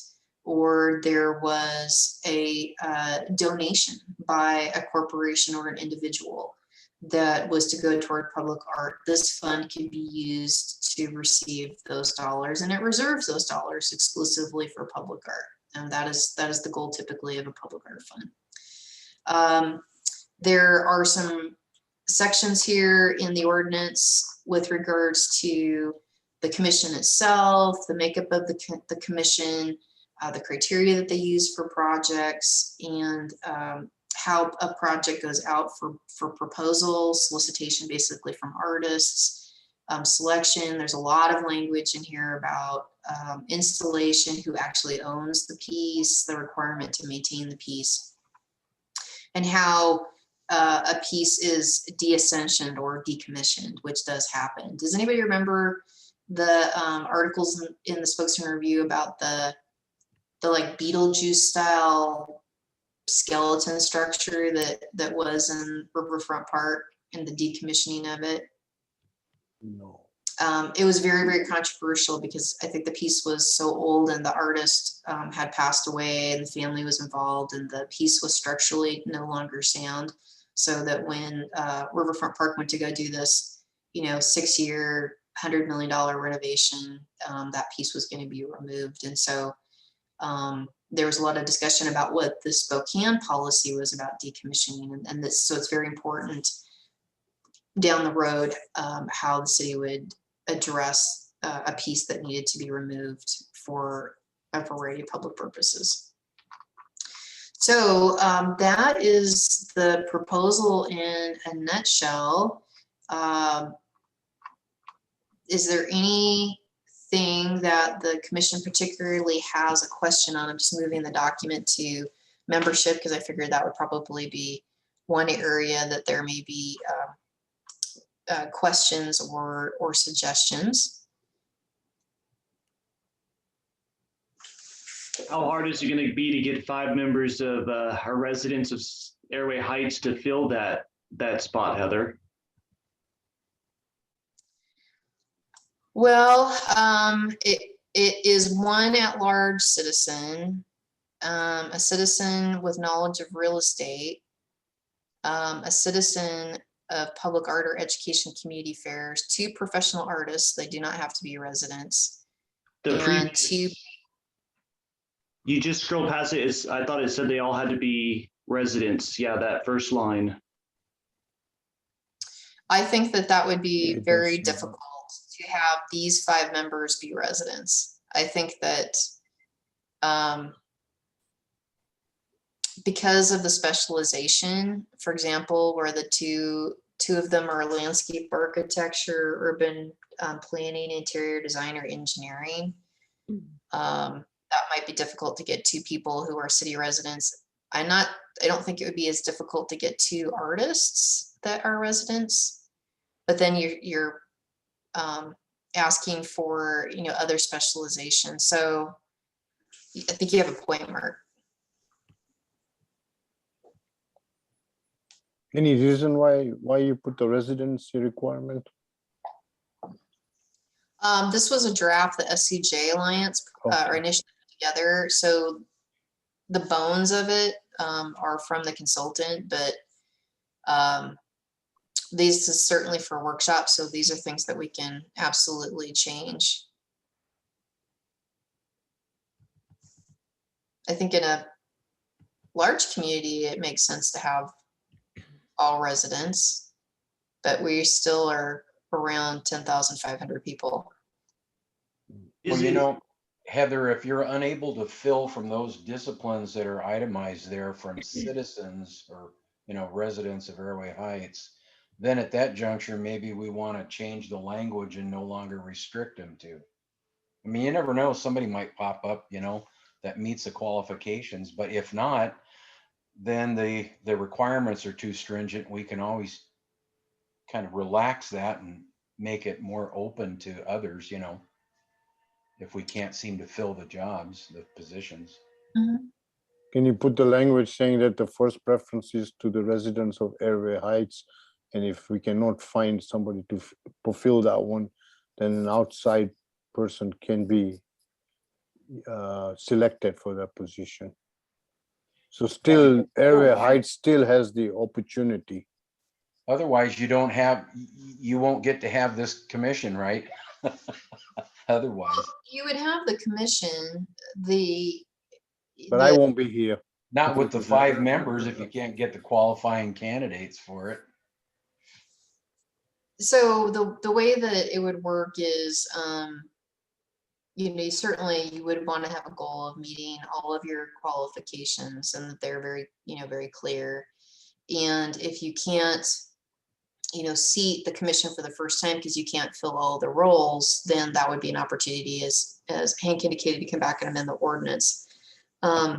or there was a donation by a corporation or an individual that was to go toward public art, this fund can be used to receive those dollars, and it reserves those dollars exclusively for public art. And that is the goal typically of a public art fund. There are some sections here in the ordinance with regards to the commission itself, the makeup of the commission, the criteria that they use for projects, and how a project goes out for proposals, solicitation basically from artists, selection. There's a lot of language in here about installation, who actually owns the piece, the requirement to maintain the piece, and how a piece is deascensioned or decommissioned, which does happen. Does anybody remember the articles in the Spokesman Review about the like Beetlejuice style skeleton structure that was in Riverfront Park and the decommissioning of it? No. It was very, very controversial because I think the piece was so old and the artist had passed away and the family was involved, and the piece was structurally no longer sound. So that when Riverfront Park went to go do this, 6-year, $100 million renovation, that piece was going to be removed. And so There was a lot of discussion about what the Spokane policy was about decommissioning, and this, so it's very important down the road how the city would address a piece that needed to be removed for a variety of public purposes. So that is the proposal in a nutshell. Is there anything that the commission particularly has a question on? I'm just moving the document to membership because I figured that would probably be one area that there may be questions or suggestions. How hard is it going to be to get 5 members of our residents of Airway Heights to fill that spot, Heather? Well, it is one at-large citizen, a citizen with knowledge of real estate, a citizen of public art or education community fairs, 2 professional artists, they do not have to be residents, The and previous, 2. you just scroll past it. I thought it said they all had to be residents. Yeah, that first line. I think that would be It very does, yeah. difficult to have these 5 members be residents. I think that because of the specialization, for example, where the two of them are landscape architecture, urban planning, interior design, or engineering, that might be difficult to get 2 people who are city residents. I don't think it would be as difficult to get 2 artists that are residents, but then you're asking for, other specialization. So I think you have a point, Mark. Any reason why you put the residency requirement? This was a draft the SCJ Alliance Okay. initially put together. So the bones of it are from the consultant, but these is certainly for workshops. So these are things that we can absolutely change. I think in a large community, it makes sense to have all residents, but we still are around 10,500 people. Well, Heather, if you're unable to fill from those disciplines that are itemized there from citizens or, residents of Airway Heights, then at that juncture, maybe we want to change the language and no longer restrict them to. I mean, you never know, somebody might pop up, that meets the qualifications, but if not, then the requirements are too stringent. We can always kind of relax that and make it more open to others, if we can't seem to fill the jobs, the positions. Mhm. Can you put the language saying that the first preference is to the residents of Airway Heights? And if we cannot find somebody to fulfill that one, then an outside person can be selected for that position. So still, Airway Heights still has the opportunity. Otherwise, you won't get to have this commission, right? Otherwise, You would have the commission, But I won't be here. not with the 5 members if you can't get the qualifying candidates for it. so the way that it would work is, certainly you would want to have a goal of meeting all of your qualifications and that they're very, very clear. And if you can't, seat the commission for the first time because you can't fill all the roles, then that would be an opportunity, as Hank indicated, to come back and amend the ordinance. I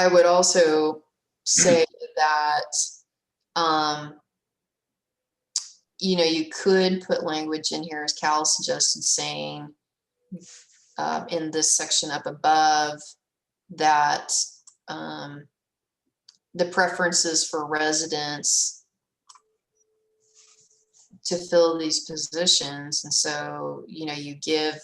would also say that, you could put language in here, as Cal suggested, saying in this section up above that the preferences for residents to fill these positions. And so, you give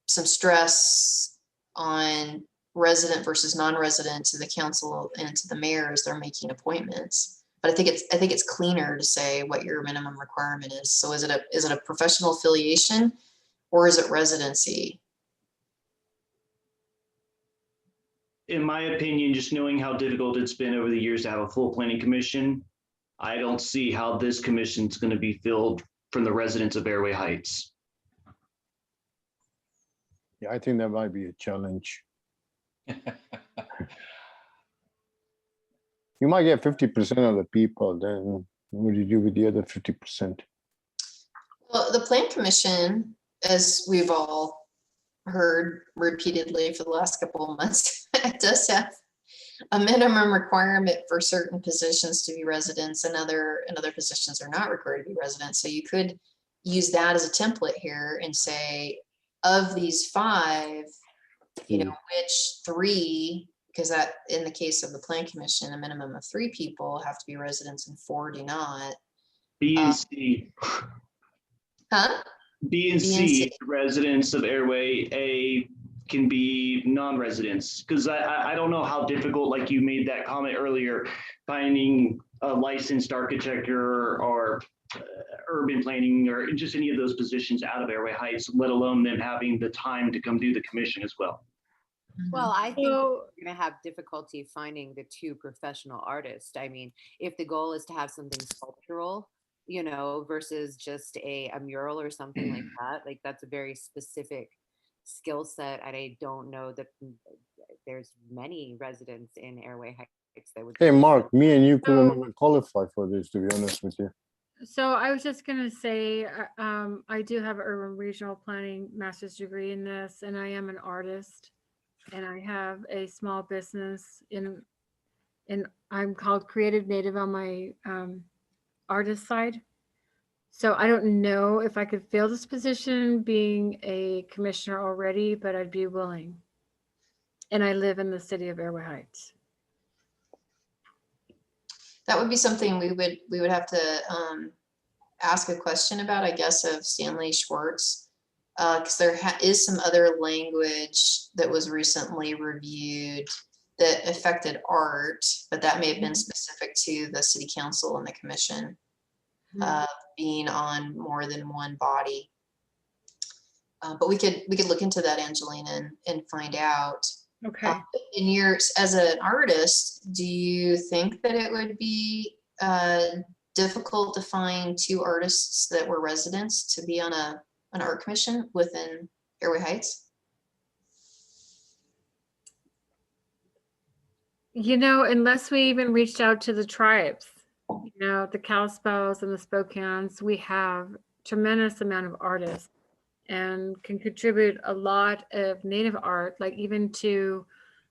some stress on resident versus non-resident to the council and to the mayor as they're making appointments. But I think it's cleaner to say what your minimum requirement is. So is it a professional affiliation or is it residency? in my opinion, just knowing how difficult it's been over the years to have a full planning commission, I don't see how this commission is going to be filled from the residents of Airway Heights. Yeah, I think that might be a challenge. You might get 50% of the people, then what do you do with the other 50%? Well, the Plan Commission, as we've all heard repeatedly for the last couple of months, it does have a minimum requirement for certain positions to be residents, and other positions are not required to be residents. So you could use that as a template here and say, of these 5, you know, which 3, because that in the case of the Plan Commission, a minimum of 3 people have to be residents and 4 do not. B and C. Huh? B and B and C, C. residents of Airway. A can be non-residents, because I don't know how difficult, like you made that comment earlier, finding a licensed architect or urban planning or just any of those positions out of Airway Heights, let alone them having the time to come do the commission as well. Well, I think So, we're going to have difficulty finding the 2 professional artists. I mean, if the goal is to have something sculptural, you know, versus just a mural or something like that, like that's a very specific skill set. And I don't know that there's many residents in Airway Heights that would. Hey, Mark, me and you couldn't So- even qualify for this, to be honest with you. so I was just gonna say, I do have an urban regional planning master's degree in this, and I am an artist. And I have a small business and I'm called Creative Native on my artist side. So I don't know if I could fill this position being a commissioner already, but I'd be willing. And I live in the city of Airway Heights. That would be something we would have to ask a question about, I guess, of Stanley Schwartz. Because there is some other language that was recently reviewed that affected art, but that may have been specific to the city council and the commission being on more than one body. But we could look into that, Angelina, and find out. Okay. In yours, as an artist, do you think that it would be difficult to find 2 artists that were residents to be on an art commission within Airway Heights? You know, unless we even reached out to the tribes, you know, the Kalispels and the Spokanes, we have tremendous amount of artists and can contribute a lot of native art, like even to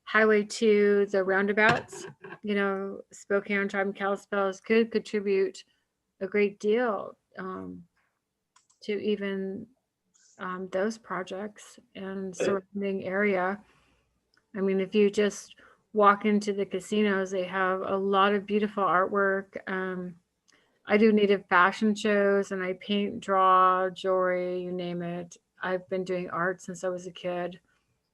Highway 2, the roundabouts, you know, Spokane tribe and Kalispels could contribute a great deal to even those projects and surrounding area. I mean, if you just walk into the casinos, they have a lot of beautiful artwork. I do native fashion shows and I paint, draw, jewelry, you name it. I've been doing art since I was a kid.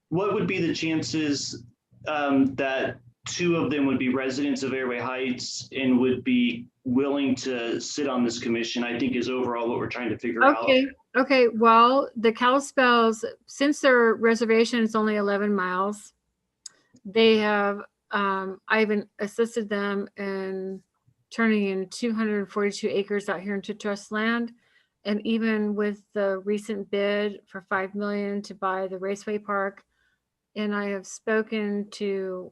What would be the chances that 2 of them would be residents of Airway Heights and would be willing to sit on this commission? I think is overall what we're trying to figure out. Okay. Well, the Kalispels, since their reservation is only 11 miles, they have, I've assisted them in turning in 242 acres out here into trust land. And even with the recent bid for $5 million to buy the raceway park, and I have spoken to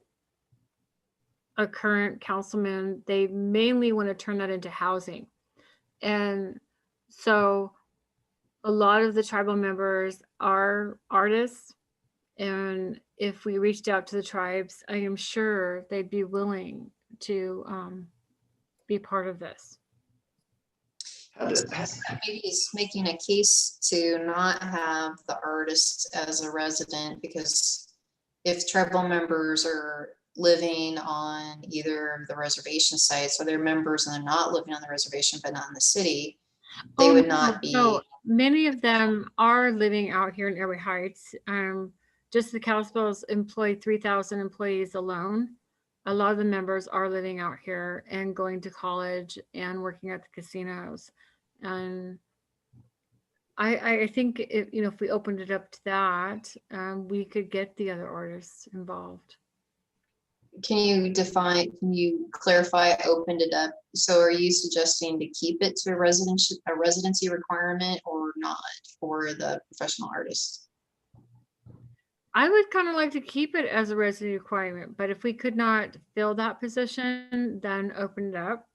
a current councilman, they mainly want to turn that into housing. And so a lot of the tribal members are artists. And if we reached out to the tribes, I am sure they'd be willing to be part of this. Maybe he's making a case to not have the artist as a resident, because if tribal members are living on either the reservation sites or they're members and they're not living on the reservation but not in the city, they would not be. No, many of them are living out here in Airway Heights. Just the Kalispels employ 3,000 employees alone. A lot of the members are living out here and going to college and working at the casinos. And I think if we opened it up to that, we could get the other artists involved. can you clarify, opened it up? So are you suggesting to keep it to a residency requirement or not for the professional artists? I would kind of like to keep it as a residency requirement, but if we could not fill that position, then open it up.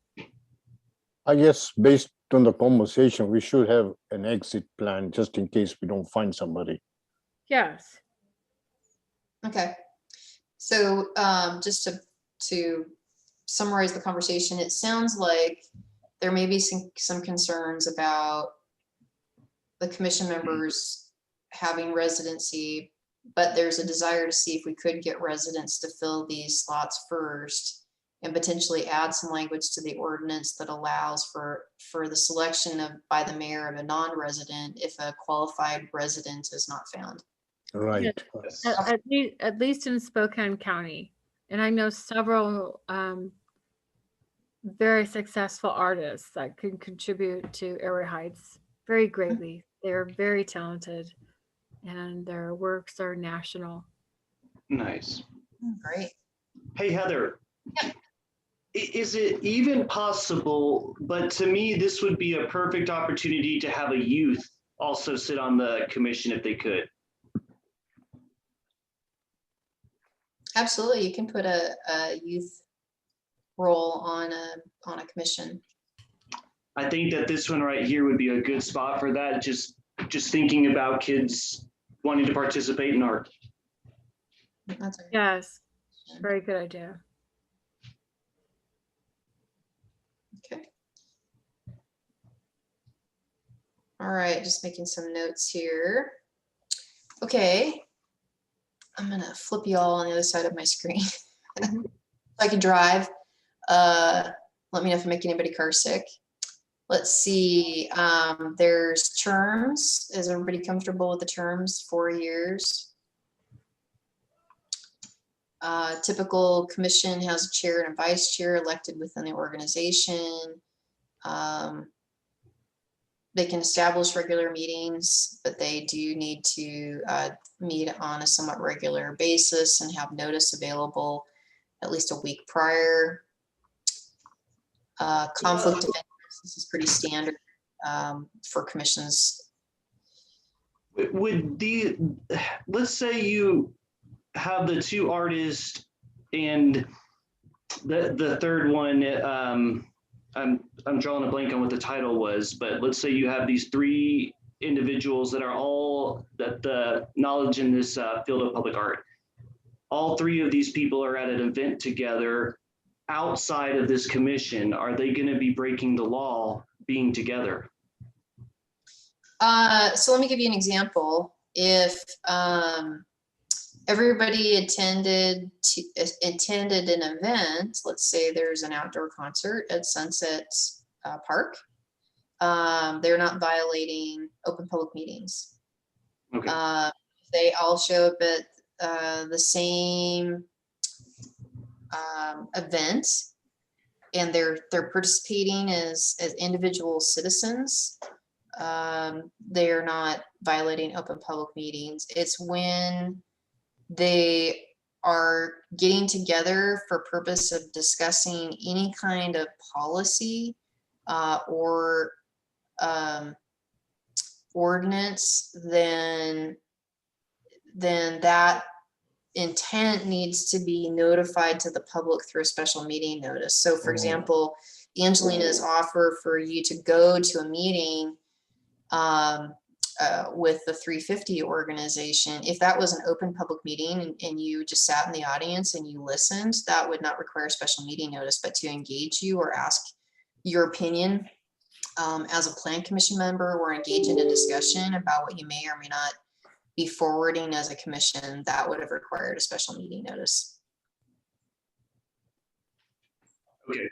I guess based on the conversation, we should have an exit plan just in case we don't find somebody. Yes. Okay. So just to summarize the conversation, it sounds like there may be some concerns about the commission members having residency, but there's a desire to see if we could get residents to fill these slots first and potentially add some language to the ordinance that allows for the selection by the mayor of a non-resident if a qualified resident is not found. Right. At least in Spokane County. And I know several very successful artists that can contribute to Airway Heights very greatly. They're very talented and their works are national. Nice. Great. Hey, Heather. Is it even possible, but to me, this would be a perfect opportunity to have a youth also sit on the commission if they could. Absolutely, you can put a youth role on a commission. I think that this one right here would be a good spot for that. Just thinking about kids wanting to participate in art. That's a Yes, very good idea. Okay. All right, just making some notes here. Okay. I'm gonna flip you all on the other side of my screen. So I can drive. Let me know if I make anybody car sick. Let's see, there's terms. Is everybody comfortable with the terms? 4 years. Typical commission has a chair and a vice chair elected within the organization. They can establish regular meetings, but they do need to meet on a somewhat regular basis and have notice available at least a week prior. Conflict of interest, this is pretty standard for commissions. Let's say you have the two artists and the third one, I'm drawing a blank on what the title was, but let's say you have these three individuals that are all the knowledge in this field of public art. All three of these people are at an event together outside of this commission. Are they going to be breaking the law being together? So let me give you an example. If everybody attended an event, let's say there's an outdoor concert at Sunset Park, they're not violating open public meetings. Okay. They all show up at the same event and they're participating as individual citizens. They're not violating open public meetings. It's when they are getting together for purpose of discussing any kind of policy or ordinance, then that intent needs to be notified to the public through a special meeting notice. So for example, Angelina's offer for you to go to a meeting with the 350 organization, if that was an open public meeting and you just sat in the audience and you listened, that would not require a special meeting notice. But to engage you or ask your opinion as a plan commission member or engage in a discussion about what you may or may not be forwarding as a commission, that would have required a special meeting notice. Okay.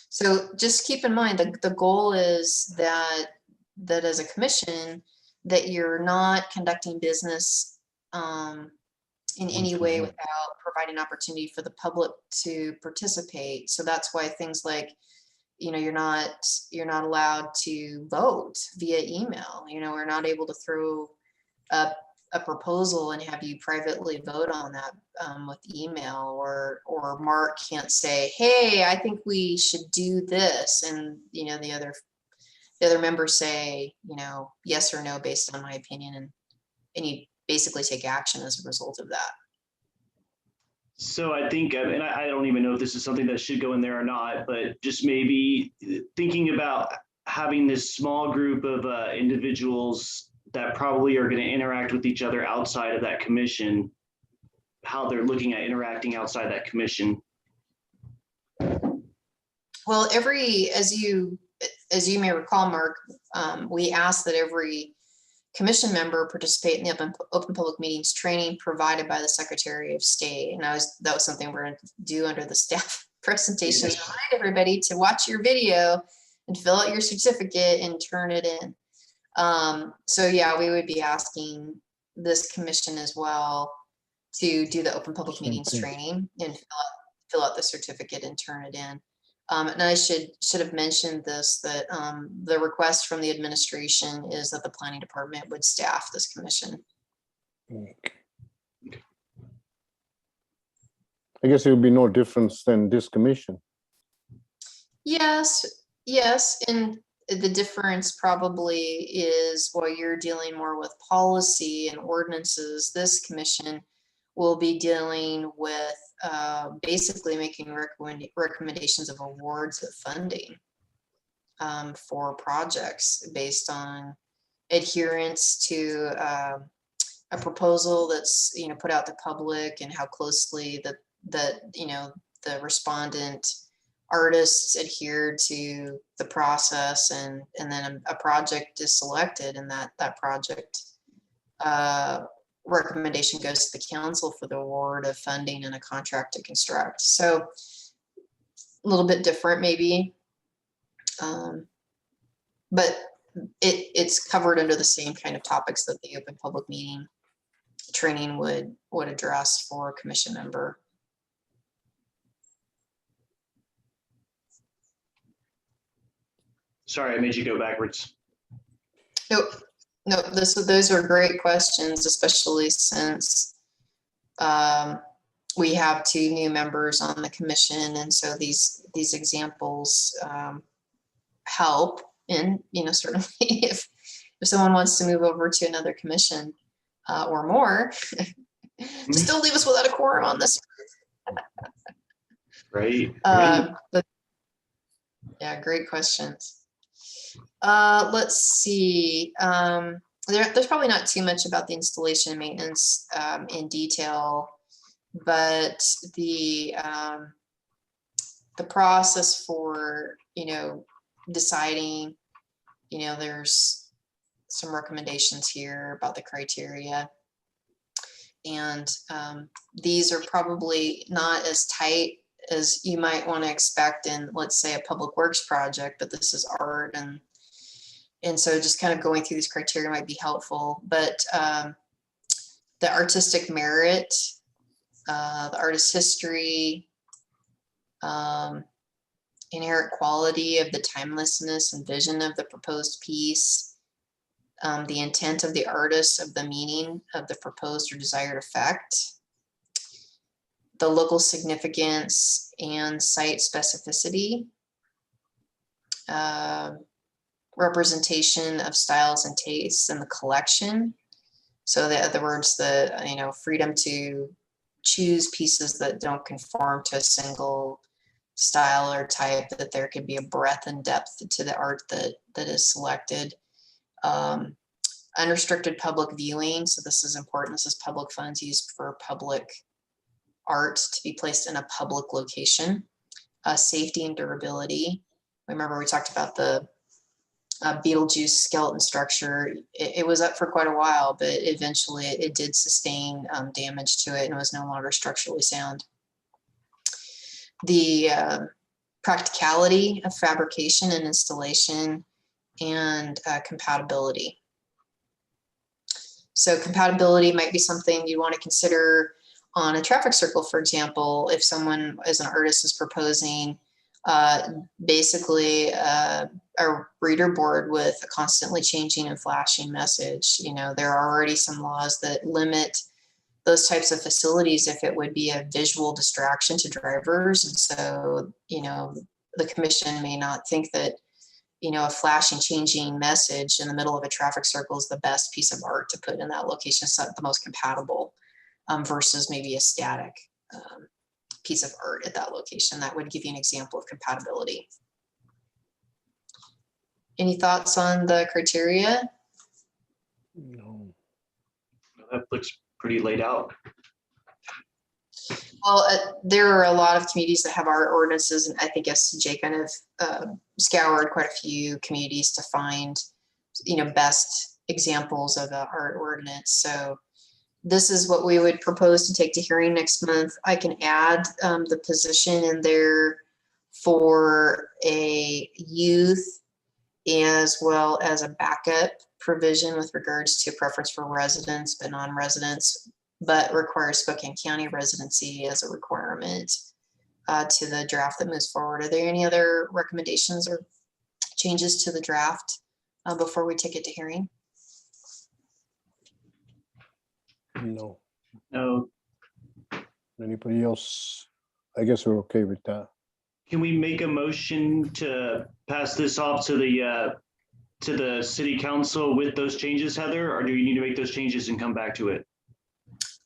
So just keep in mind that the goal is that as a commission, that you're not conducting business in any way without providing opportunity for the public to participate. So that's why things like, you're not allowed to vote via email. We're not able to throw up a proposal and have you privately vote on that with email, or Mark can't say, hey, I think we should do this. And, you know, the other members say, you know, yes or no, based on my opinion. And you basically take action as a result of that. So I think, and I don't even know if this is something that should go in there or not, but just maybe thinking about having this small group of individuals that probably are going to interact with each other outside of that commission, how they're looking at interacting outside that commission. Well, as you may recall, Mark, we asked that every commission member participate in the open public meetings training provided by the Secretary of State. And that was something we're going to do under the staff presentation. Remind everybody to watch your video and fill out your certificate and turn it in. So yeah, we would be asking this commission as well to do the open public meetings training and fill out the certificate and turn it in. And I should have mentioned this, that the request from the administration is that the planning department would staff this commission. I guess it would be no difference than this commission. Yes. And the difference probably is, while you're dealing more with policy and ordinances, this commission will be dealing with basically making recommendations of awards of funding for projects based on adherence to a proposal that's, you know, put out to public, and how closely that you know, the respondent artists adhere to the process, and then a project is selected, and that project recommendation goes to the council for the award of funding and a contract to construct. So a little bit different maybe, but it's covered under the same kind of topics that the open public meeting training would address for a commission member. Sorry, I made you go backwards. No, those are great questions, especially since we have 2 new members on the commission, and so these examples help. And, you know, certainly if someone wants to move over to another commission or more, just don't leave us without a quorum on this. Right. But yeah, great questions. Let's see. There's probably not too much about the installation and maintenance in detail, but the process for, you know, deciding, you know, there's some recommendations here about the criteria, and these are probably not as tight as you might want to expect in, let's say, a public works project, but this is art, and so just kind of going through these criteria might be helpful. But the artistic merit, the artist's history, inherent quality of the timelessness and vision of the proposed piece, the intent of the artist of the meaning of the proposed or desired effect, the local significance and site specificity, representation of styles and tastes in the collection. So in other words, the, you know, freedom to choose pieces that don't conform to a single style or type, that there could be a breadth and depth to the art that is selected. Unrestricted public viewing. So this is important. This is public funds used for public art to be placed in a public location. Safety and durability. Remember we talked about the Beetlejuice skeleton structure. It was up for quite a while, but eventually it did sustain damage to it and was no longer structurally sound. The practicality of fabrication and installation, and compatibility. So compatibility might be something you want to consider on a traffic circle, for example. If someone as an artist is proposing basically a reader board with a constantly changing and flashing message. You know, there are already some laws that limit those types of facilities if it would be a visual distraction to drivers. And so, you know, the commission may not think that, you know, a flashing, changing message in the middle of a traffic circle is the best piece of art to put in that location. It's not the most compatible versus maybe a static piece of art at that location. That would give you an example of compatibility. Any thoughts on the criteria? No. That looks pretty laid out. Well, there are a lot of communities that have art ordinances, and I think SCJ kind of scoured quite a few communities to find, you know, best examples of the art ordinance. So this is what we would propose to take to hearing next month. I can add the position in there for a youth as well as a backup provision with regards to preference for residents but non-residents, but requires Spokane County residency as a requirement to the draft that moves forward. Are there any other recommendations or changes to the draft before we take it to hearing? No. No. Anybody else? I guess we're okay with that. Can we make a motion to pass this off to the city council with those changes, Heather, or do you need to make those changes and come back to it?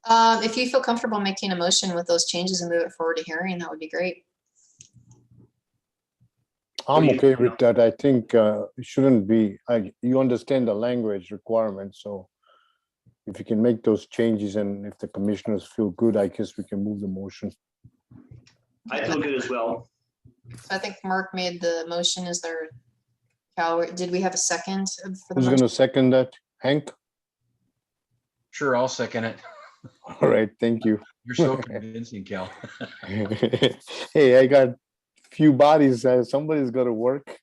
If you feel comfortable making a motion with those changes and move it forward to hearing, that would be great. I'm do you okay think? with that. I think it shouldn't be, you understand the language requirements, so if you can make those changes and if the commissioners feel good, I guess we can move the motion. I feel good as well. So I think Mark made the motion. Is there, Cal, did we have a second for the Who's motion? gonna second that? Hank? Sure, I'll second it. All right, thank you. You're so convincing, Cal. Hey, I got few bodies, somebody's gotta work.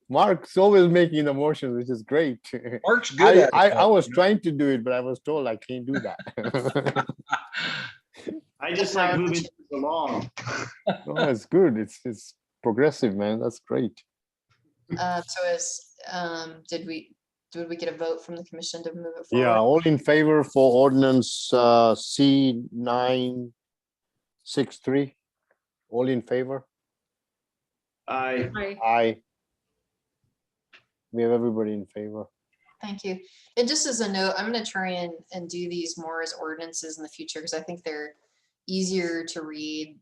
Mark's always making the motion, which is great. Mark's good at it. I was trying to do it, but I was told I can't do that. I just like moving things along. No, it's good. It's progressive, man. That's great. So as, did we get a vote from the commission to move it forward? Yeah, all in favor for ordinance C963? All in favor? I Aye. We have everybody in favor. Thank you. And just as a note, I'm going to try and do these more as ordinances in the future because I think they're easier to read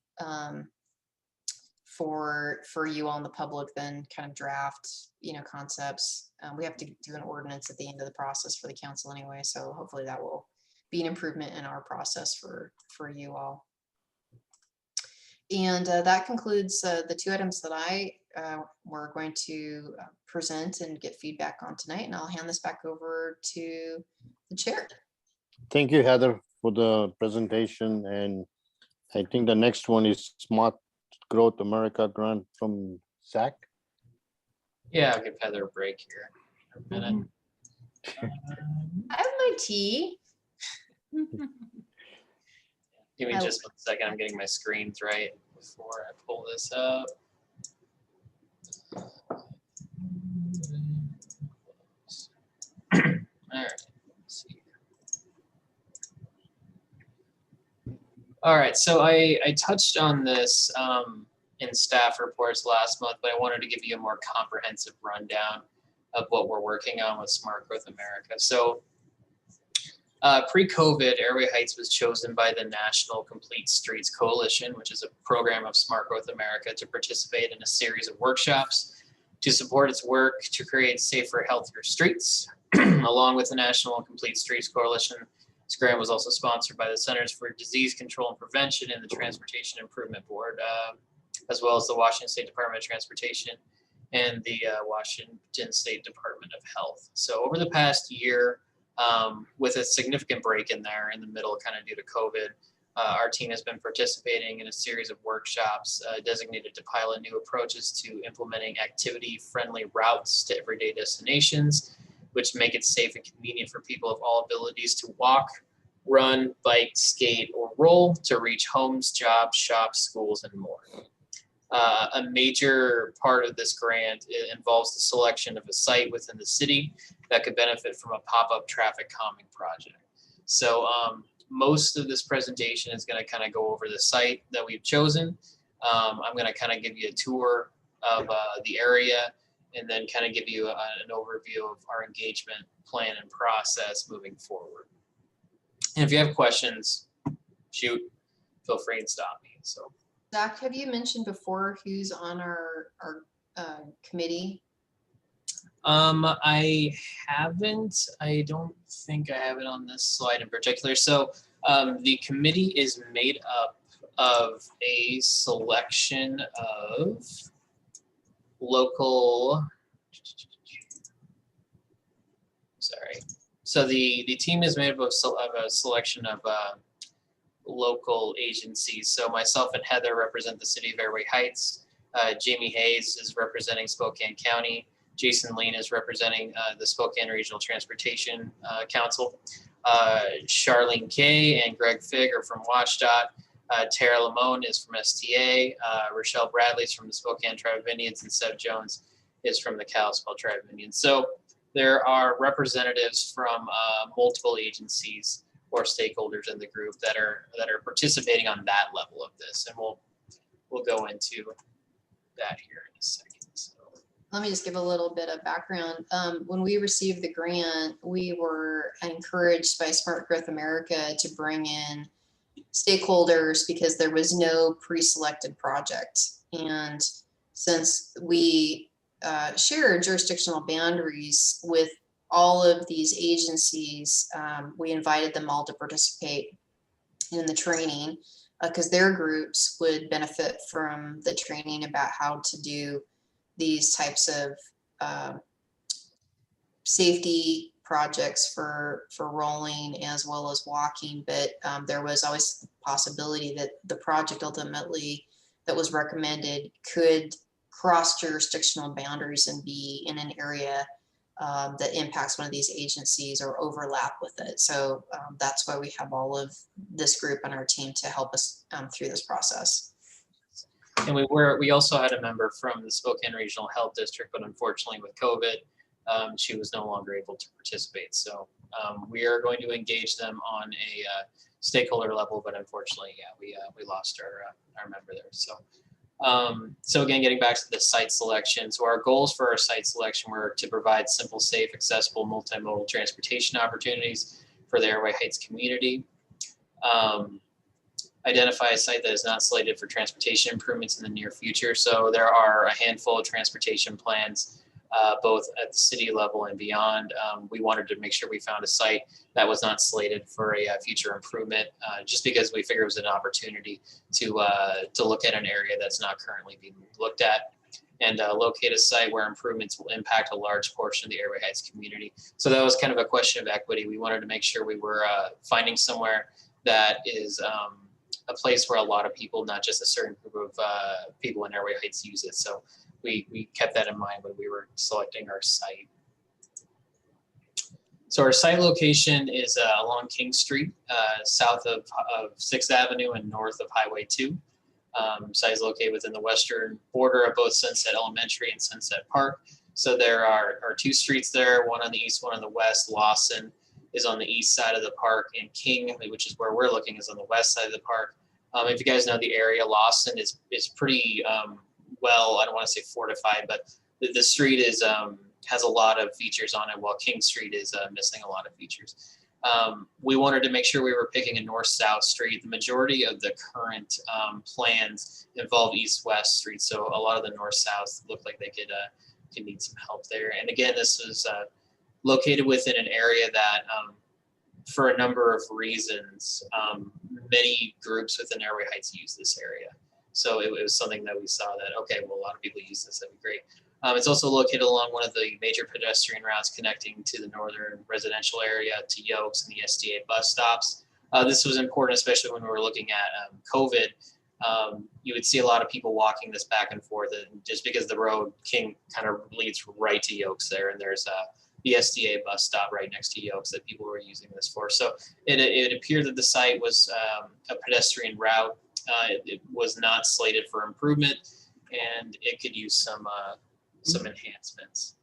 for you all in the public than kind of draft, you know, concepts. We have to do an ordinance at the end of the process for the council anyway, so hopefully that will be an improvement in our process for you all. And that concludes the two items that I were going to present and get feedback on tonight. And I'll hand this back over to the chair. Thank you, Heather, for the presentation. And I think the next one is Smart Growth America grant from Zach. Yeah, I'll give Heather a break here for a minute. I have my tea. Give me just 1 second. I'm getting my screens right before I pull this up. All right. Let's see. All right. So I touched on this in staff reports last month, but I wanted to give you a more comprehensive rundown of what we're working on with Smart Growth America. So pre-COVID, Airway Heights was chosen by the National Complete Streets Coalition, which is a program of Smart Growth America, to participate in a series of workshops to support its work to create safer, healthier streets. Along with the National Complete Streets Coalition, this grant was also sponsored by the Centers for Disease Control and Prevention and the Transportation Improvement Board, as well as the Washington State Department of Transportation and the Washington State Department of Health. So over the past year, with a significant break in there in the middle, kind of due to COVID, our team has been participating in a series of workshops designated to pilot new approaches to implementing activity-friendly routes to everyday destinations, which make it safe and convenient for people of all abilities to walk, run, bike, skate, or roll to reach homes, jobs, shops, schools, and more. A major part of this grant involves the selection of a site within the city that could benefit from a pop-up traffic calming project. So most of this presentation is going to kind of go over the site that we've chosen. I'm going to kind of give you a tour of the area and then kind of give you an overview of our engagement plan and process moving forward. And if you have questions, shoot, feel free and stop me. So. Zach, have you mentioned before who's on our committee? I haven't. I don't think I have it on this slide in particular. So the committee is made up of a selection of local. Sorry. So the team is made up of a selection of local agencies. So myself and Heather represent the city of Airway Heights. Jamie Hayes is representing Spokane County. Jason Lean is representing the Spokane Regional Transportation Council. Charlene Kay and Greg Fig are from WatchDOT. Tara Lamone is from STA. Rochelle Bradley is from the Spokane Tribe of Indians, and Seb Jones is from the Kalispell Tribe of Indians. So there are representatives from multiple agencies or stakeholders in the group that are participating on that level of this, and we'll go into that here in a second. So. Let me just give a little bit of background. When we received the grant, we were encouraged by Smart Growth America to bring in stakeholders because there was no pre-selected project. And since we share jurisdictional boundaries with all of these agencies, we invited them all to participate in the training because their groups would benefit from the training about how to do these types of safety projects for rolling as well as walking. But there was always the possibility that the project ultimately that was recommended could cross jurisdictional boundaries and be in an area that impacts one of these agencies or overlap with it. So that's why we have all of this group on our team to help us through this process. And we also had a member from the Spokane Regional Health District, but unfortunately with COVID, she was no longer able to participate. So we are going to engage them on a stakeholder level, but unfortunately, yeah, we lost our member there. So. So again, getting back to the site selection. So our goals for our site selection were to provide simple, safe, accessible, multimodal transportation opportunities for the Airway Heights community. Identify a site that is not slated for transportation improvements in the near future. So there are a handful of transportation plans, both at the city level and beyond. We wanted to make sure we found a site that was not slated for a future improvement, just because we figured it was an opportunity to look at an area that's not currently being looked at, and locate a site where improvements will impact a large portion of the Airway Heights community. So that was kind of a question of equity. We wanted to make sure we were finding somewhere that is a place where a lot of people, not just a certain group of people in Airway Heights, use it. So we kept that in mind when we were selecting our site. So our site location is along King Street, south of 6th Avenue and north of Highway 2. Site is located within the western border of both Sunset Elementary and Sunset Park. So there are two streets there, one on the east, one on the west. Lawson is on the east side of the park, and King, which is where we're looking, is on the west side of the park. If you guys know the area, Lawson is pretty well, I don't want to say fortified, but the street is has a lot of features on it, while King Street is missing a lot of features. We wanted to make sure we were picking a north-south street. The majority of the current plans involve east-west streets, so a lot of the north-south look like they could need some help there. And again, this is located within an area that, for a number of reasons, many groups within Airway Heights use this area. So it was something that we saw that, okay, well, a lot of people use this, that'd be great. It's also located along one of the major pedestrian routes connecting to the northern residential area, to Yokes and the SDA bus stops. This was important, especially when we were looking at COVID. You would see a lot of people walking this back and forth, and just because the road King kind of leads right to Yokes there, and there's the SDA bus stop right next to Yokes that people were using this for. So it appeared that the site was a pedestrian route. It was not slated for improvement, and it could use some enhancements.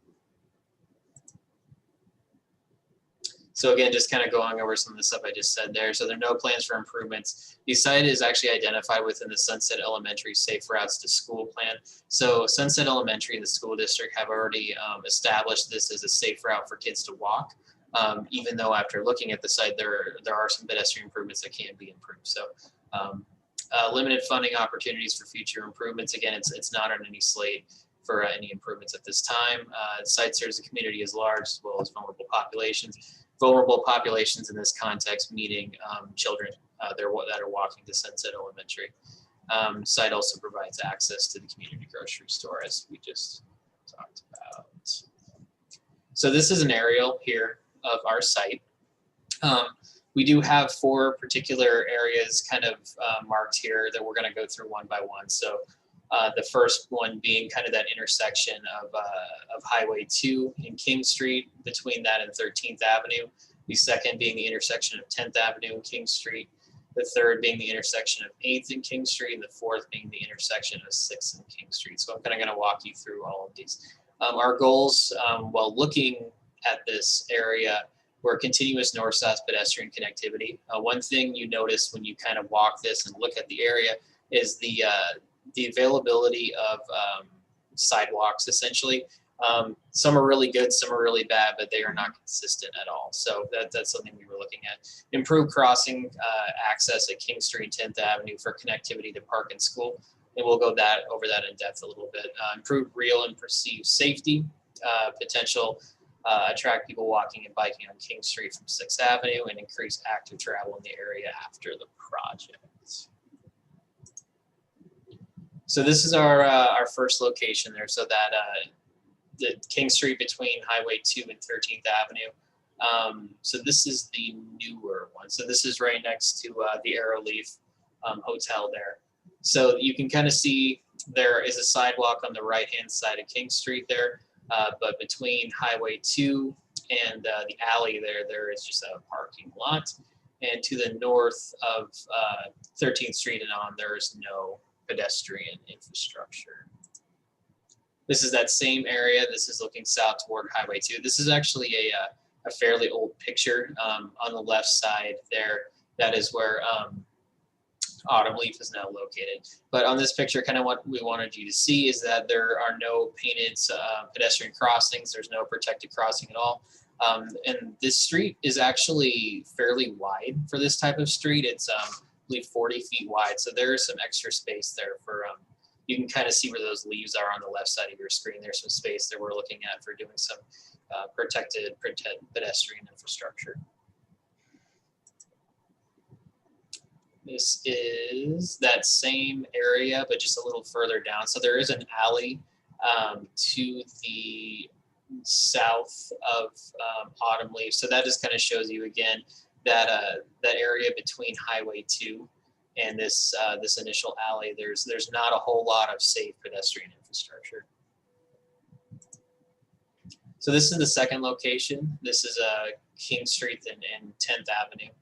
So again, just kind of going over some of the stuff I just said there. So there are no plans for improvements. The site is actually identified within the Sunset Elementary Safe Routes to School plan. So Sunset Elementary and the school district have already established this as a safe route for kids to walk. Even though after looking at the site, there are some pedestrian improvements that can be improved. So limited funding opportunities for future improvements. Again, it's not on any slate for any improvements at this time. The site serves the community as large as well as vulnerable populations. Vulnerable populations in this context, meaning children that are walking to Sunset Elementary. Site also provides access to the community grocery store, as we just talked about. So this is an aerial here of our site. We do have 4 particular areas kind of marked here that we're going to go through one by one. So the first one being kind of that intersection of Highway 2 and King Street, between that and 13th Avenue. The second being the intersection of 10th Avenue and King Street. The third being the intersection of 8th and King Street, and the fourth being the intersection of 6th and King Street. So I'm kind of going to walk you through all of these. Our goals while looking at this area were continuous north-south pedestrian connectivity. One thing you notice when you kind of walk this and look at the area is the availability of sidewalks, essentially. Some are really good, some are really bad, but they are not consistent at all. So that's something we were looking at. Improved crossing access at King Street, 10th Avenue for connectivity to park and school. And we'll go over that in depth a little bit. Improved real and perceived safety, potential attract people walking and biking on King Street from 6th Avenue, and increase active travel in the area after the project. So this is our first location there. So that the King Street between Highway 2 and 13th Avenue. So this is the newer one. So this is right next to the Arrowleaf Hotel there. So you can kind of see there is a sidewalk on the right-hand side of King Street there, but between Highway 2 and the alley there is just a parking lot. And to the north of 13th Street and on, there is no pedestrian infrastructure. This is that same area. This is looking south toward Highway 2. This is actually a fairly old picture. On the left side there, that is where Autumn Leaf is now located. But on this picture, kind of what we wanted you to see is that there are no painted pedestrian crossings. There's no protected crossing at all. And this street is actually fairly wide for this type of street. It's I believe 40 feet wide. So there is some extra space there for, you can kind of see where those leaves are on the left side of your screen. There's some space that we're looking at for doing some protected pedestrian infrastructure. This is that same area, but just a little further down. So there is an alley to the south of Autumn Leaf. So that just kind of shows you again that that area between Highway 2 and this this initial alley. There's not a whole lot of safe pedestrian infrastructure. So this is the second location. This is King Street and 10th Avenue.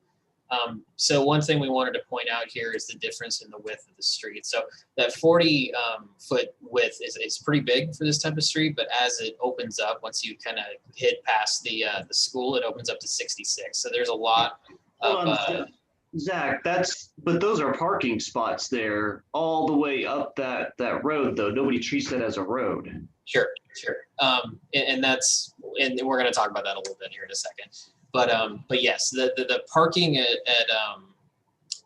So one thing we wanted to point out here is the difference in the width of the street. So that 40 foot width is pretty big for this type of street, but as it opens up, once you kind of hit past the school, it opens up to 66. So there's a lot of Zach, but those are parking spots there all the way up that road, though. Nobody treats that as a road. Sure. And we're going to talk about that a little bit here in a second. But yes, the parking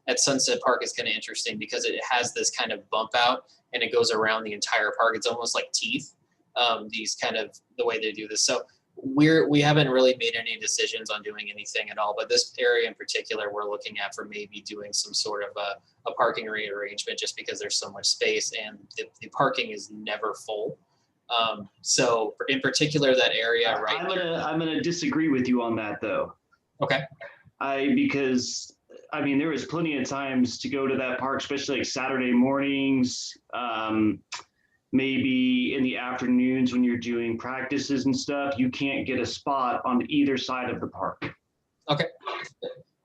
at Sunset Park is kind of interesting because it has this kind of bump out and it goes around the entire park. It's almost like teeth, these kind of the way they do this. So we haven't really made any decisions on doing anything at all, but this area in particular, we're looking at for maybe doing some sort of a parking rearrangement just because there's so much space and the parking is never full. So in particular, that area right I'm gonna disagree with you on that though. Okay. Because there was plenty of times to go to that park, especially like Saturday mornings, maybe in the afternoons when you're doing practices and stuff, you can't get a spot on either side of the park. Okay.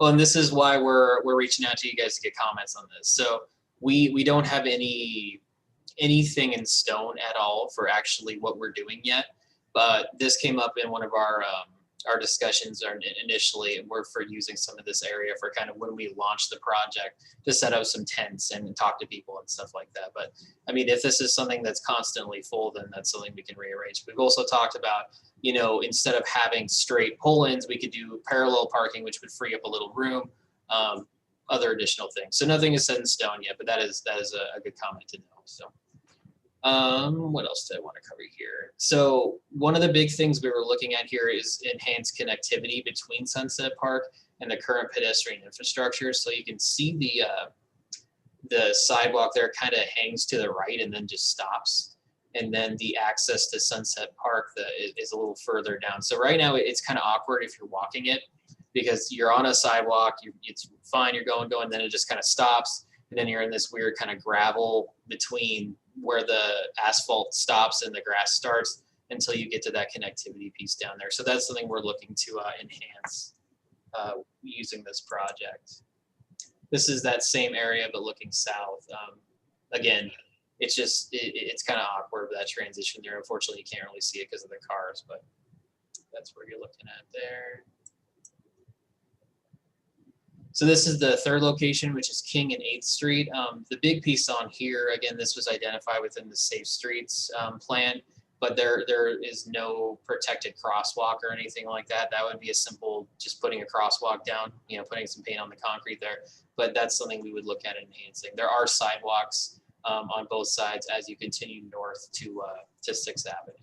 Well, and this is why we're reaching out to you guys to get comments on this. So we don't have anything in stone at all for actually what we're doing yet, but this came up in one of our discussions initially, and we're for using some of this area for kind of when we launch the project to set up some tents and talk to people and stuff like that. But I mean, if this is something that's constantly full, then that's something we can rearrange. We've also talked about, you know, instead of having straight pull-ins, we could do parallel parking, which would free up a little room, other additional things. So nothing is set in stone yet, but that is a good comment to know. So. What else did I want to cover here? So one of the big things we were looking at here is enhanced connectivity between Sunset Park and the current pedestrian infrastructure. So you can see the sidewalk there kind of hangs to the right and then just stops. And then the access to Sunset Park is a little further down. So right now it's kind of awkward if you're walking it because you're on a sidewalk, it's fine, you're going, then it just kind of stops. And then you're in this weird kind of gravel between where the asphalt stops and the grass starts until you get to that connectivity piece down there. So that's something we're looking to enhance using this project. This is that same area, but looking south. Again, it's just, it's kind of awkward with that transition there. Unfortunately, you can't really see it because of the cars, but that's where you're looking at there. So this is the third location, which is King and 8th Street. The big piece on here, again, this was identified within the Safe Streets plan, but there is no protected crosswalk or anything like that. That would be a simple, just putting a crosswalk down, you know, putting some paint on the concrete there. But that's something we would look at enhancing. There are sidewalks on both sides as you continue north to 6th Avenue.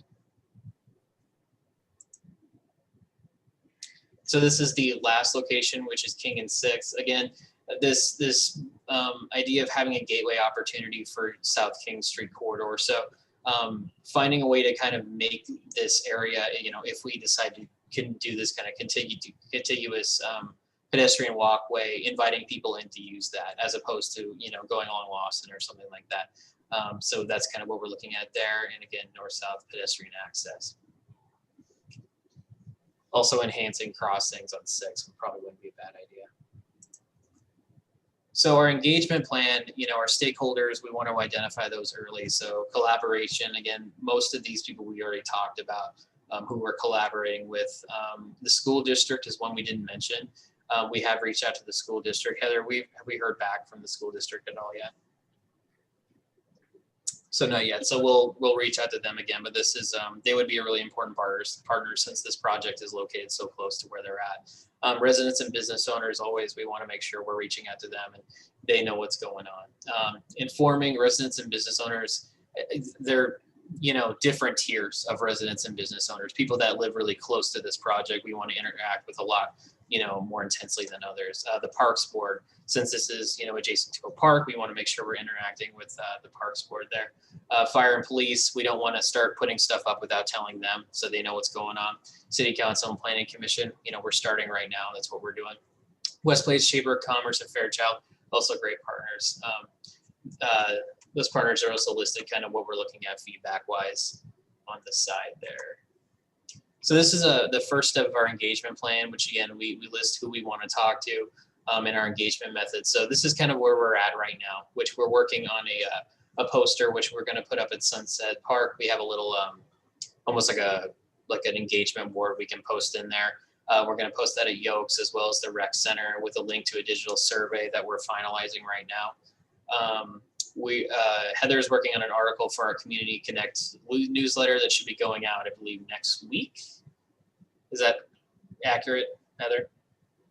So this is the last location, which is King and 6th. Again, this idea of having a gateway opportunity for South King Street corridor. So finding a way to kind of make this area, you know, if we decide to can do this kind of contiguous pedestrian walkway, inviting people in to use that, as opposed to, you know, going along Lawson or something like that. So that's kind of what we're looking at there. And again, north-south pedestrian access. Also enhancing crossings on 6 probably wouldn't be a bad idea. So our engagement plan, you know, our stakeholders, we want to identify those early. So collaboration, again, most of these people we already talked about who we're collaborating with. The school district is one we didn't mention. We have reached out to the school district. Heather, have we heard back from the school district at all yet? So not yet. So we'll reach out to them again, but this is they would be a really important partner since this project is located so close to where they're at. Residents and business owners, always we want to make sure we're reaching out to them and they know what's going on. Informing residents and business owners, they're, you know, different tiers of residents and business owners. People that live really close to this project, we want to interact with a lot, you know, more intensely than others. The Parks Board, since this is, you know, adjacent to a park, we want to make sure we're interacting with the Parks Board there. Fire and police, we don't want to start putting stuff up without telling them so they know what's going on. City Council and Planning Commission, you know, we're starting right now. That's what we're doing. West Plains Chamber of Commerce and Fairchild, also great partners. Those partners are also listed kind of what we're looking at feedback wise on the side there. So this is the first step of our engagement plan, which again, we list who we want to talk to in our engagement methods. So this is kind of where we're at right now, which we're working on a poster, which we're going to put up at Sunset Park. We have a little, almost like an engagement board we can post in there. We're going to post that at Yokes as well as the rec center with a link to a digital survey that we're finalizing right now. Heather's working on an article for our Community Connect newsletter that should be going out, I believe, next week. Is that accurate, Heather?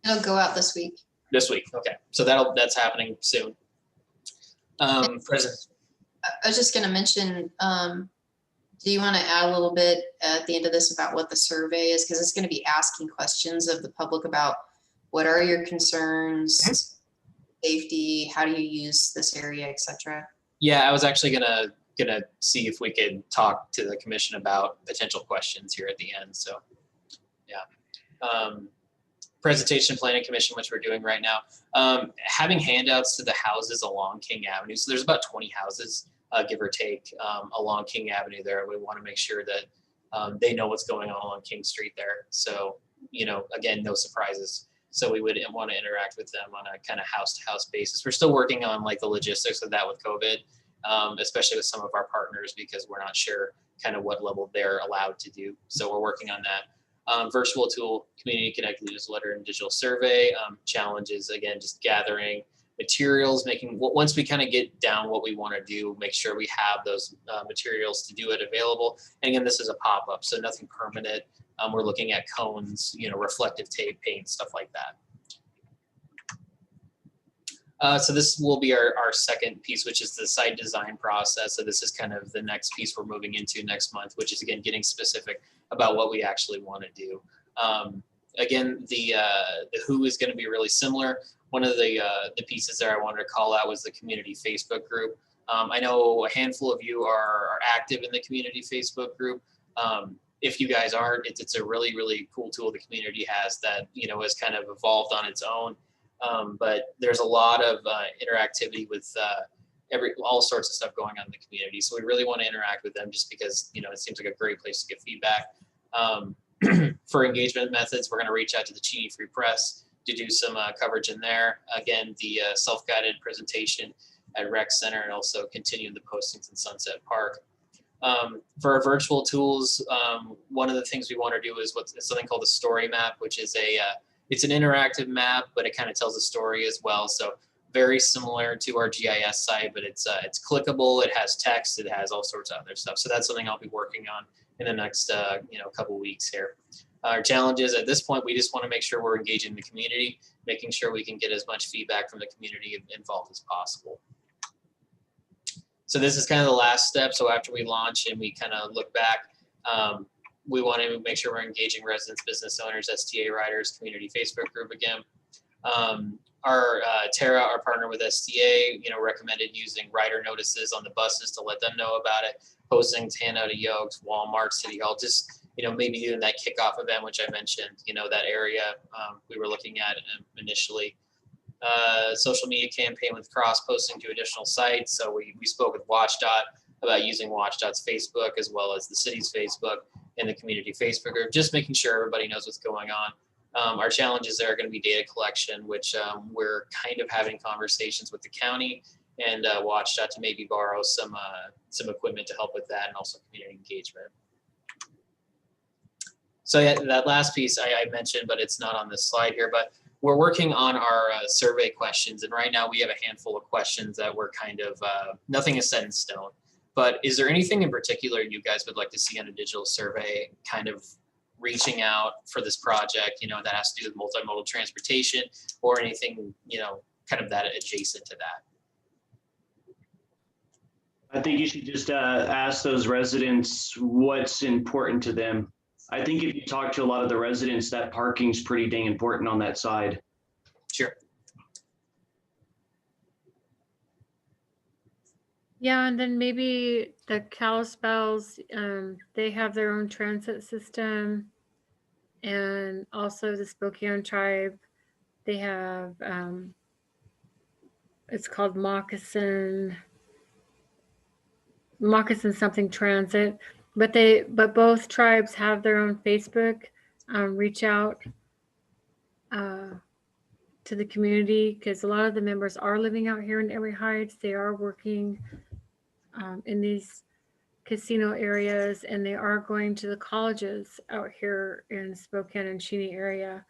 It'll go out this week. This week, okay. So that's happening soon. President. I was just going to mention, do you want to add a little bit at the end of this about what the survey is? Because it's going to be asking questions of the public about what are your concerns, safety, how do you use this area, etc. Yeah, I was actually gonna see if we could talk to the commission about potential questions here at the end. So yeah. Presentation Planning Commission, which we're doing right now. Having handouts to the houses along King Avenue. So there's about 20 houses give or take, along King Avenue there. We want to make sure that they know what's going on King Street there. So, again, no surprises. So we would want to interact with them on a kind of house-to-house basis. We're still working on like the logistics of that with COVID, especially with some of our partners, because we're not sure kind of what level they're allowed to do. So we're working on that. Virtual tool, community connected newsletter and digital survey. Challenges, again, just gathering materials, once we kind of get down what we want to do, make sure we have those materials to do it available. And again, this is a pop-up, so nothing permanent. We're looking at cones, reflective tape, paint, stuff like that. So this will be our second piece, which is the site design process. So this is kind of the next piece we're moving into next month, which is again getting specific about what we actually want to do. Again, the who is going to be really similar. One of the pieces there I wanted to call out was the community Facebook group. I know a handful of you are active in the community Facebook group. If you guys aren't, it's a really, really cool tool the community has that, has kind of evolved on its own. But there's a lot of interactivity with all sorts of stuff going on in the community. So we really want to interact with them just because, it seems like a great place to get feedback. For engagement methods, we're going to reach out to the Cheney Free Press to do some coverage in there. Again, the self-guided presentation at Rec Center, and also continue the postings in Sunset Park. For our virtual tools, one of the things we want to do is something called a story map, which is it's an interactive map, but it kind of tells a story as well. So very similar to our GIS site, but it's clickable, it has text, it has all sorts of other stuff. So that's something I'll be working on in the next couple weeks here. Our challenges at this point, we just want to make sure we're engaging the community, making sure we can get as much feedback from the community involved as possible. So this is kind of the last step. So after we launch and we kind of look back, we want to make sure we're engaging residents, business owners, STA riders, community Facebook group again. Tara, our partner with STA, recommended using rider notices on the buses to let them know about it, posting Hannah to Yokes, Walmart, City Hall, just, maybe doing that kickoff event, which I mentioned, that area we were looking at initially. Social media campaign with cross posting to additional sites. So we spoke with WatchDOT about using WatchDOT's Facebook as well as the city's Facebook and the community Facebook group, just making sure everybody knows what's going on. Our challenges there are going to be data collection, which we're kind of having conversations with the county and WatchDOT to maybe borrow some equipment to help with that, and also community engagement. So yeah, that last piece I mentioned, but it's not on this slide here, but we're working on our survey questions. And right now we have a handful of questions that we're kind of, nothing is set in stone. But is there anything in particular you guys would like to see on a digital survey kind of reaching out for this project, that has to do with multimodal transportation or anything, kind of that adjacent to that? I think you should just ask those residents what's important to them. I think if you talk to a lot of the residents, that parking's pretty dang important on that side. Sure. Yeah, and then maybe the Kalispels, they have their own transit system, and also the Spokane tribe, they have, it's called Moccasin something transit, but both tribes have their own Facebook. Reach out to the community, because a lot of the members are living out here in Emory Heights. They are working in these casino areas, and they are going to the colleges out here in Spokane and Cheney area.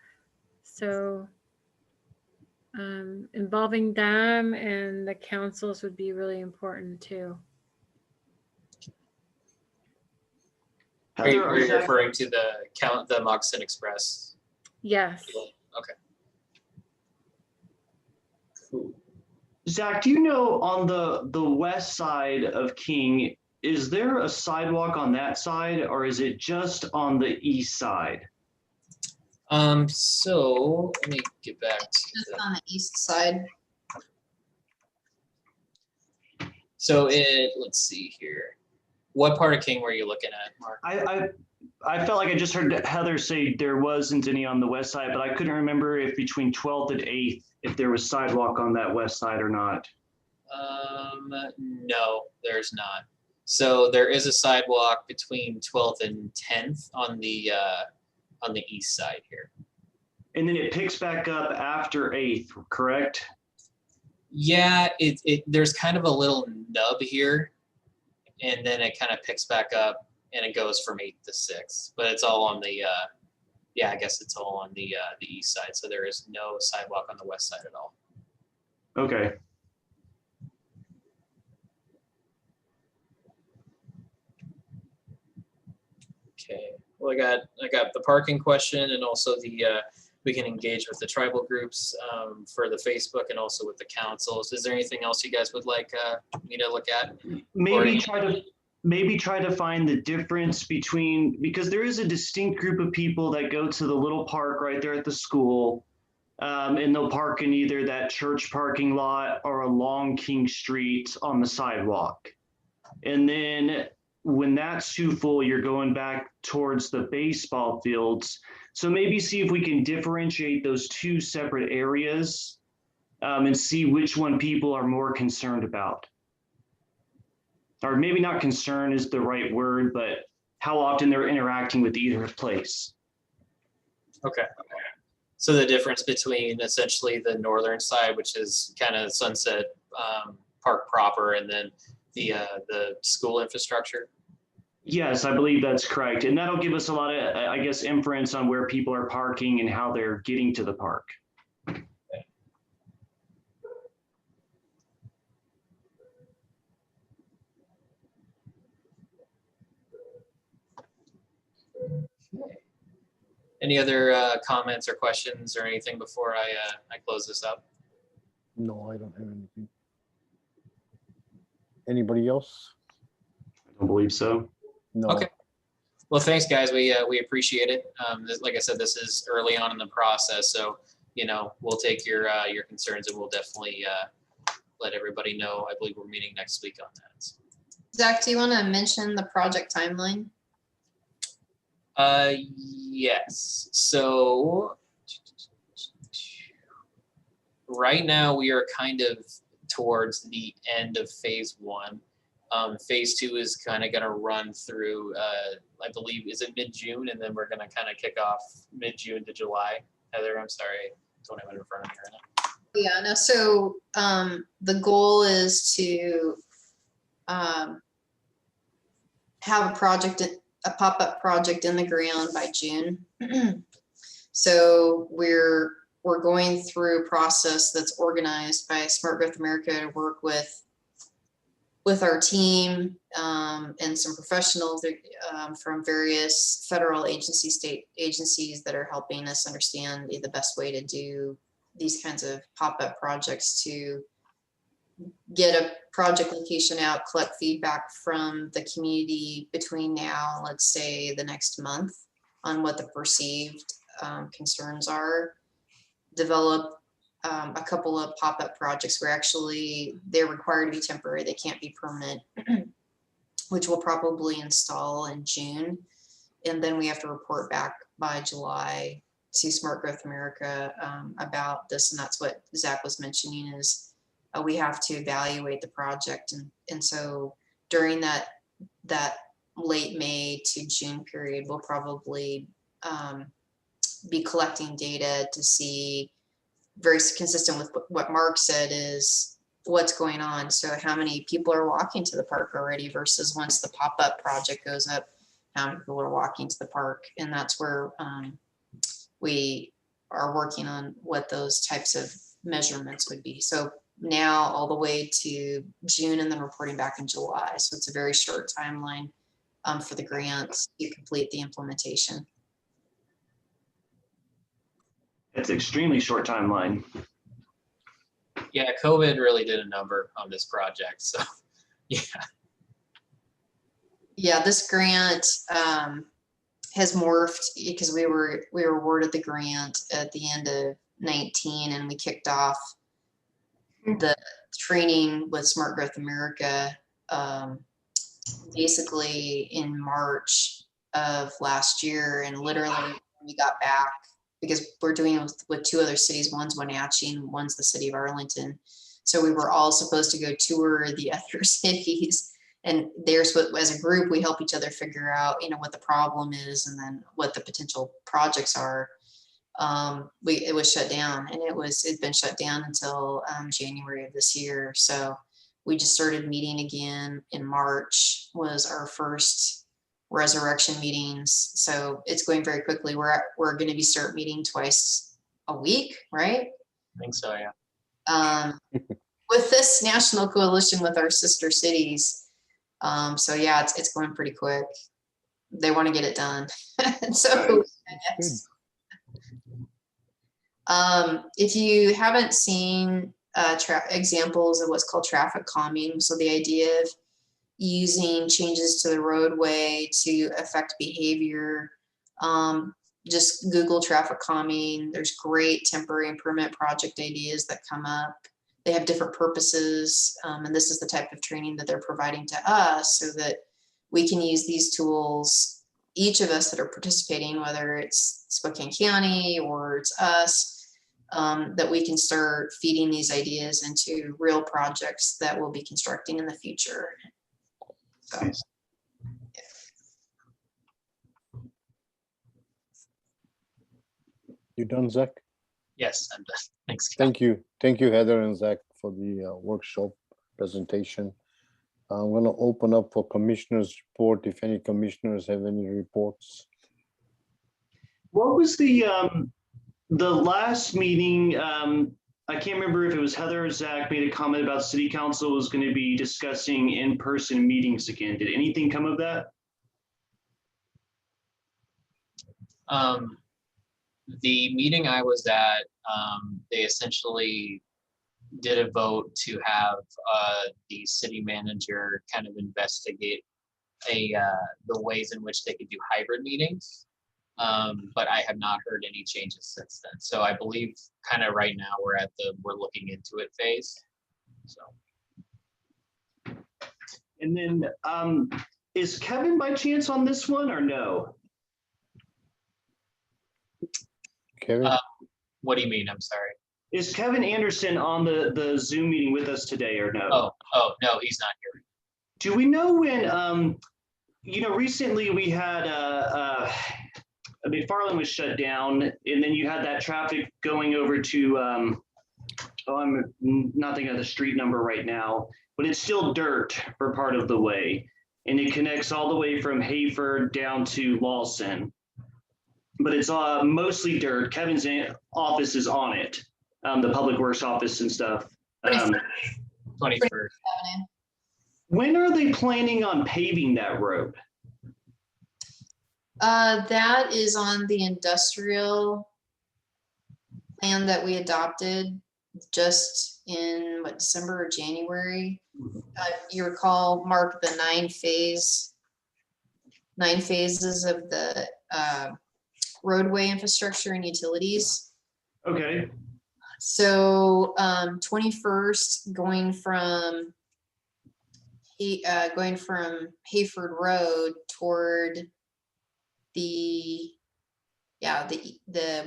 So involving them and the councils would be really important too. Are you referring to the Moccasin Express? Yes. Okay. Cool. Zach, do you know on the west side of King, is there a sidewalk on that side, or is it just on the east side? So let me get back to Just on the east side. So let's see here. What part of King were you looking at, Mark? I felt like I just heard Heather say there wasn't any on the west side, but I couldn't remember if between 12th and 8th, if there was sidewalk on that west side or not. No, there's not. So there is a sidewalk between 12th and 10th on the east side here. And then it picks back up after 8th, correct? Yeah, there's kind of a little nub here, and then it kind of picks back up and it goes from 8th to 6th. But it's all on the yeah, I guess it's all on the east side. So there is no sidewalk on the west side at all. Okay. Okay. Well, I got the parking question, and also the we can engage with the tribal groups for the Facebook and also with the councils. Is there anything else you guys would like me to look at? Maybe try to find the difference between, because there is a distinct group of people that go to the little park right there at the school, and they'll park in either that church parking lot or along King Street on the sidewalk. And then when that's too full, you're going back towards the baseball fields. So maybe see if we can differentiate those two separate areas, and see which one people are more concerned about. Or maybe not concern is the right word, but how often they're interacting with either place. Okay. So the difference between essentially the northern side, which is kind of Sunset Park proper, and then the school infrastructure? Yes, I believe that's correct. And that'll give us a lot of, I guess, inference on where people are parking and how they're getting to the park. Any other comments or questions or anything before I close this up? No, I don't have anything. Anybody else? I don't believe so. No. Okay. Well, thanks, guys. We appreciate it. Like I said, this is early on in the process, so we'll take your concerns, and we'll definitely let everybody know. I believe we're meeting next week on that. Zach, do you want to mention the project timeline? Yes. So right now we are kind of towards the end of phase 1. Phase 2 is kind of going to run through, I believe, is it mid-June? And then we're going to kind of kick off mid-June to July. Heather, I'm sorry, I don't have it in front of me right now. Yeah, no, so the goal is to have a pop-up project in the ground by June. So we're going through a process that's organized by Smart Growth America to work with our team and some professionals from various federal agencies, state agencies that are helping us understand the best way to do these kinds of pop-up projects, to get a project location out, collect feedback from the community between now, let's say the next month, on what the perceived concerns are, develop a couple of pop-up projects where actually they're required to be temporary, they can't be permanent, which we'll probably install in June. And then we have to report back by July to Smart Growth America about this. And that's what Zach was mentioning, is we have to evaluate the project. And so during that late May to June period, we'll probably be collecting data to see, very consistent with what Mark said, is what's going on. So how many people are walking to the park already versus once the pop-up project goes up, how many people are walking to the park. And that's where we are working on what those types of measurements would be. So now all the way to June, and then reporting back in July. So it's a very short timeline for the grants to complete the implementation. It's extremely short timeline. Yeah, COVID really did a number on this project. So yeah. Yeah, this grant has morphed because we were awarded the grant at the end of 19, and we kicked off the training with Smart Growth America basically in March of last year. And literally when we got back, because we're doing it with 2 other cities, one's Wenatchee and one's the city of Arlington. So we were all supposed to go tour the other cities, and there's what, as a group, we help each other figure out, you know, what the problem is and then what the potential projects are. It was shut down, and it'd been shut down until January of this year. So we just started meeting again in March, was our first resurrection meetings. So it's going very quickly. We're going to be start meeting twice a week, right? I think so, yeah. With this national coalition with our sister cities. So yeah, it's going pretty quick. They want to get it done. So yes. If you haven't seen examples of what's called traffic calming, so the idea of using changes to the roadway to affect behavior, just Google traffic calming. There's great temporary and permanent project ideas that come up. They have different purposes, and this is the type of training that they're providing to us so that we can use these tools, each of us that are participating, whether it's Spokane County or it's us, that we can start feeding these ideas into real projects that we'll be constructing in the future. So, You done, Zach? Yes, I'm done. Thanks. Thank you. Thank you, Heather and Zach, for the workshop presentation. I'm going to open up for commissioners' report. If any commissioners have any reports. What was the last meeting? I can't remember if it was Heather or Zach made a comment about city council was going to be discussing in-person meetings again. Did anything come of that? The meeting I was at, they essentially did a vote to have the city manager kind of investigate the ways in which they could do hybrid meetings. But I have not heard any changes since then. So I believe kind of right now we're looking into it phase. So. And then is Kevin by chance on this one or no? Kevin? What do you mean? I'm sorry. Is Kevin Anderson on the Zoom meeting with us today or no? Oh, no, he's not here. Do we know when, recently we had, McFarland was shut down, and then you had that traffic going over to, I'm not thinking of the street number right now, but it's still dirt for part of the way. And it connects all the way from Hayford down to Lawson. But it's mostly dirt. Kevin's office is on it, the public works office and stuff. 21st. When are they planning on paving that road? That is on the industrial plan that we adopted just in December or January. You recall, Mark, the 9 phases of the roadway infrastructure and utilities. Okay. So 21st going from Hayford Road toward the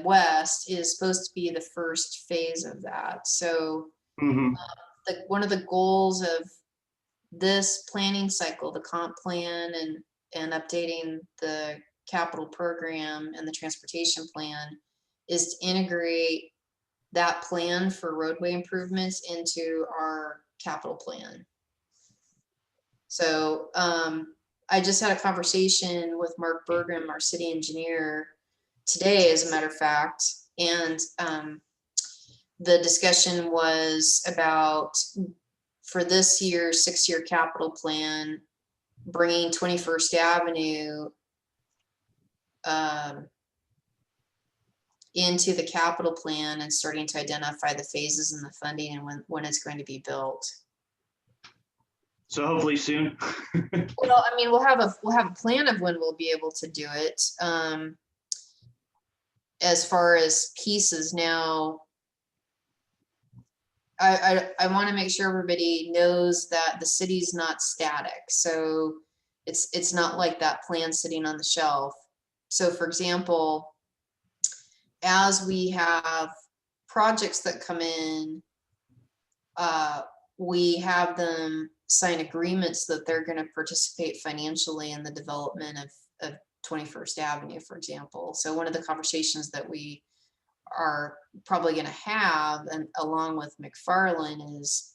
west is supposed to be the first phase of that. So one of the goals of this planning cycle, the comp plan and updating the capital program and the transportation plan, is to integrate that plan for roadway improvements into our capital plan. So I just had a conversation with Mark Burgum, our city engineer, today, as a matter of fact, and the discussion was about, for this year's 6-year capital plan, bringing 21st Avenue into the capital plan and starting to identify the phases and the funding and when it's going to be built. So hopefully soon. Well, I mean, we'll have a plan of when we'll be able to do it. As far as pieces now, I want to make sure everybody knows that the city's not static. So it's not like that plan sitting on the shelf. So for example, as we have projects that come in, we have them sign agreements that they're going to participate financially in the development of 21st Avenue, for example. So one of the conversations that we are probably going to have, and along with McFarland, is,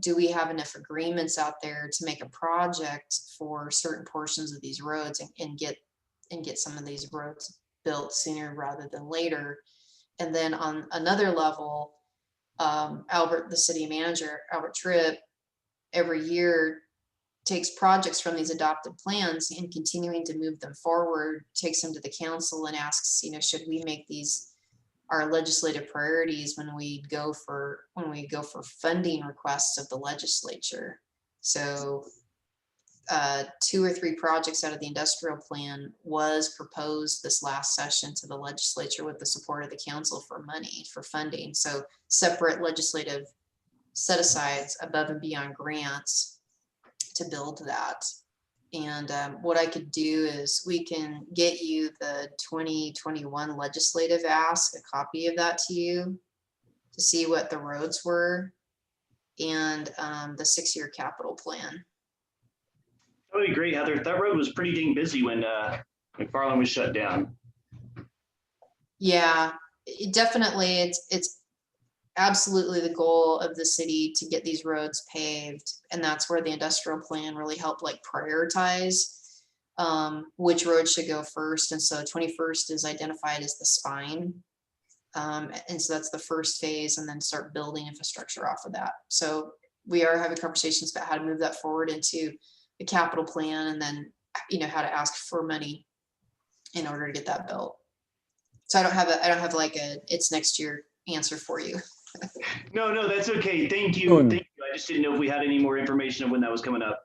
do we have enough agreements out there to make a project for certain portions of these roads and get some of these roads built sooner rather than later. And then on another level, Albert, the city manager, Albert Tripp, every year takes projects from these adopted plans and continuing to move them forward, takes them to the council and asks, should we make these our legislative priorities when we go for funding requests of the legislature. So 2 or 3 projects out of the industrial plan was proposed this last session to the legislature with the support of the council for funding. So separate legislative set-asides above and beyond grants to build that. And what I could do is we can get you the 2021 legislative ask, a copy of that to you to see what the roads were, and the 6-year capital plan. That would be great, Heather. That road was pretty dang busy when McFarland was shut down. Yeah, definitely. It's absolutely the goal of the city to get these roads paved. And that's where the industrial plan really helped prioritize which roads should go first. And so 21st is identified as the spine. And so that's the first phase, and then start building infrastructure off of that. So we are having conversations about how to move that forward into the capital plan, and then, how to ask for money in order to get that built. So I don't have a it's next year answer for you. No, that's okay. Thank you. Good. Thank you. I just didn't know if we had any more information of when that was coming up.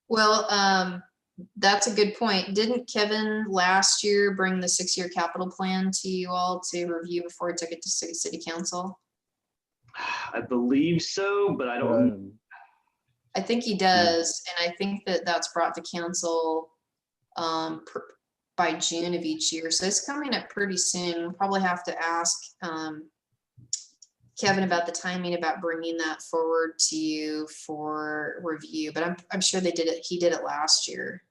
Well, that's a good point. Didn't Kevin last year bring the 6-year capital plan to you all to review before he took it to city council? I believe so, but I don't. I think he does. And I think that's brought to council by June of each year. So it's coming up pretty soon. We'll probably have to ask Kevin about the timing about bringing that forward to you for review, but I'm sure they did it. He did it last year.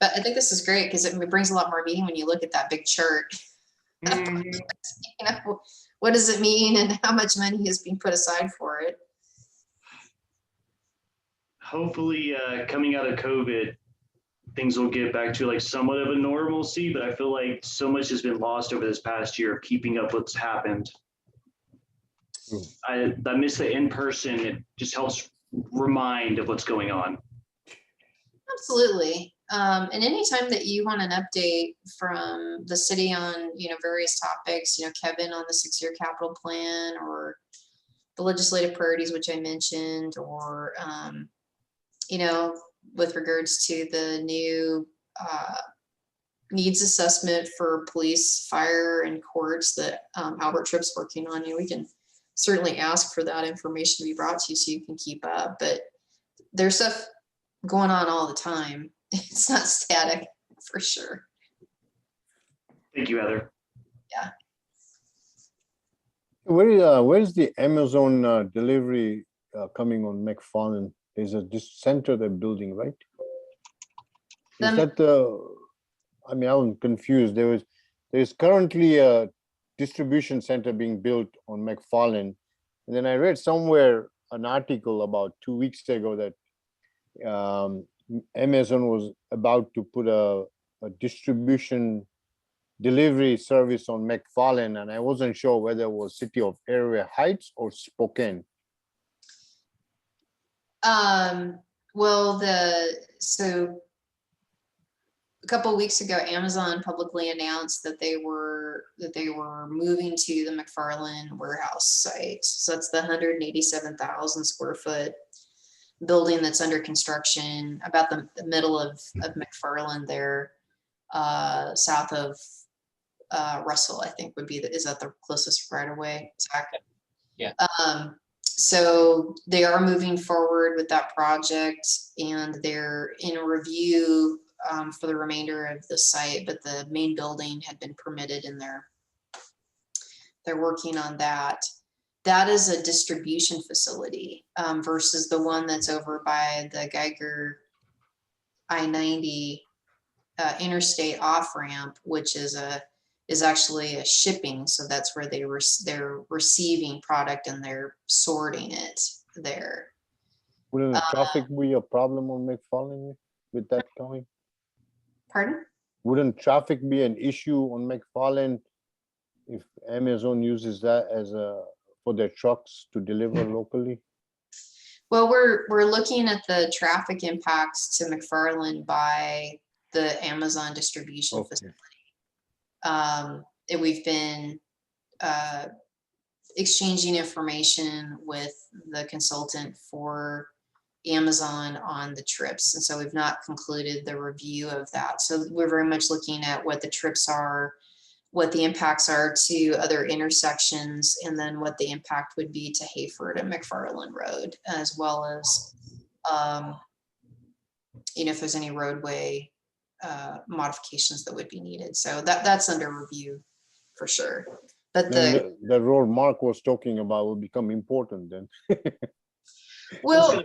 But I think this is great because it brings a lot more meaning when you look at that big chart. What does it mean and how much money is being put aside for it? Hopefully, coming out of COVID, things will get back to somewhat of a normalcy, but I feel like so much has been lost over this past year of keeping up what's happened. I miss the in-person. It just helps remind of what's going on. Absolutely. And anytime that you want an update from the city on, various topics, Kevin on the 6-year capital plan, or the legislative priorities, which I mentioned, or, with regards to the new needs assessment for police, fire, and courts that Albert Tripp's working on, we can certainly ask for that information to be brought to you so you can keep up. But there's stuff going on all the time. It's not static, for sure. Thank you, Heather. Yeah. Where's the Amazon delivery coming on McFarland? There's this center they're building, right? Is that I'm confused. There's currently a distribution center being built on McFarland. And then I read somewhere an article about 2 weeks ago that Amazon was about to put a distribution delivery service on McFarland, and I wasn't sure whether it was city of Airway Heights or Spokane. Well, so a couple of weeks ago, Amazon publicly announced that they were moving to the McFarland warehouse site. So that's the 187,000 square foot building that's under construction about the middle of McFarland there, south of Russell, I think is that the closest right away, Zach? Yeah. So they are moving forward with that project, and they're in review for the remainder of the site, but the main building had been permitted and they're working on that. That is a distribution facility versus the one that's over by the Geiger I-90 interstate off-ramp, which is actually a shipping. So that's where they're receiving product and they're sorting it there. Wouldn't the traffic be a problem on McFarland with that going? Pardon? Wouldn't traffic be an issue on McFarland if Amazon uses that as for their trucks to deliver locally? Well, we're looking at the traffic impacts to McFarland by the Amazon distribution facility. And we've been exchanging information with the consultant for Amazon on the trips. And so we've not concluded the review of that. So we're very much looking at what the trips are, what the impacts are to other intersections, and then what the impact would be to Hayford and McFarland Road, as well as, if there's any roadway modifications that would be needed. So that's under review for sure. But the road Mark was talking about will become important then. well,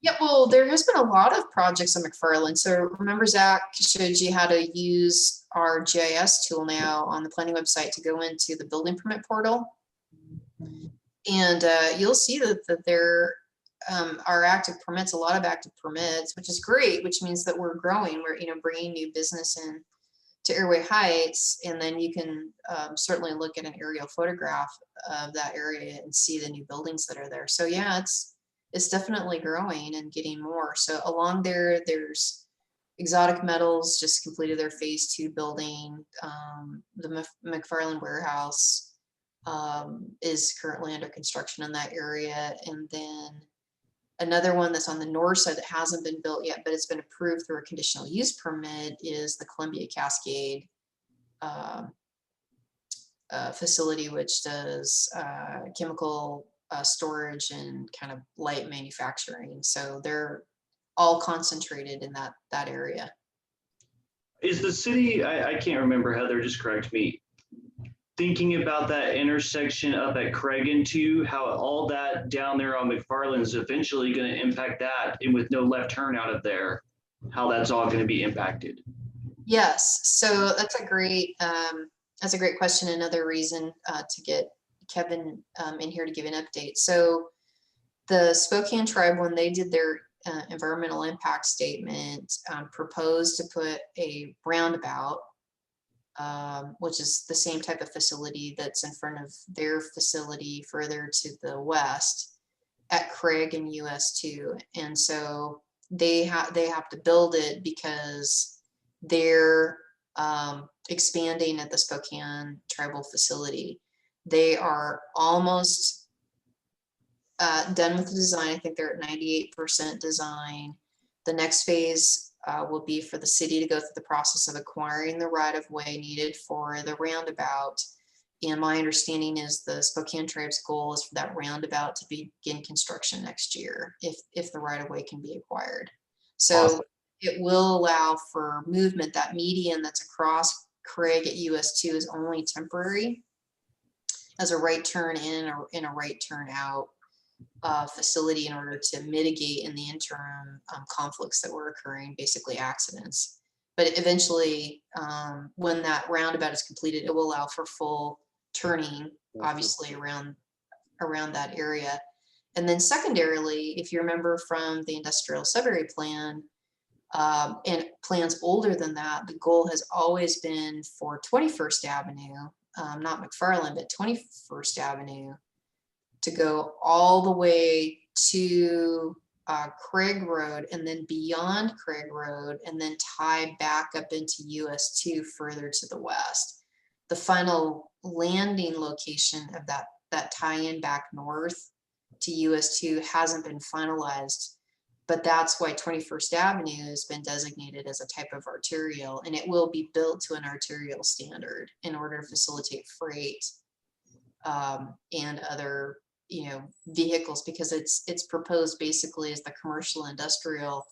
yeah, well, there has been a lot of projects in McFarland. So remember, Zach showed you how to use our GIS tool now on the planning website to go into the building permit portal. And you'll see that there are active permits, a lot of active permits, which is great, which means that we're growing. We're, bringing new business in to Airway Heights. And then you can certainly look at an aerial photograph of that area and see the new buildings that are there. So yeah, it's definitely growing and getting more. So along there's Exotic Metals just completed their phase 2 building. The McFarland warehouse is currently under construction in that area. And then another one that's on the north side that hasn't been built yet, but it's been approved through a conditional use permit, is the Columbia Cascade facility, which does chemical storage and kind of light manufacturing. So they're all concentrated in that area. Is the city, I can't remember, Heather, just correct me, thinking about that intersection up at Craig too, how all that down there on McFarland is eventually going to impact that, and with no left turn out of there, how that's all going to be impacted? Yes, so that's a great question. Another reason to get Kevin in here to give an update. So the Spokane tribe, when they did their environmental impact statement, proposed to put a roundabout, which is the same type of facility that's in front of their facility further to the west at Craig and US 2. And so they have to build it because they're expanding at the Spokane tribal facility. They are almost done with the design. I think they're at 98% design. The next phase will be for the city to go through the process of acquiring the right-of-way needed for the roundabout. And my understanding is the Spokane tribe's goal is for that roundabout to begin construction next year, if the right-of-way can be acquired. So awesome. It will allow for movement. That median that's across Craig at US 2 is only temporary as a right turn in or in a right turn out facility in order to mitigate in the interim conflicts that were occurring, basically accidents. But eventually, when that roundabout is completed, it will allow for full turning, obviously around that area. And then secondarily, if you remember from the industrial sub-area plan, and plans older than that, the goal has always been for 21st Avenue, not McFarland, but 21st Avenue, to go all the way to Craig Road and then beyond Craig Road and then tie back up into US 2 further to the west. The final landing location of that tie-in back north to US 2 hasn't been finalized, but that's why 21st Avenue has been designated as a type of arterial, and it will be built to an arterial standard in order to facilitate freight and other vehicles, because it's proposed basically as the commercial industrial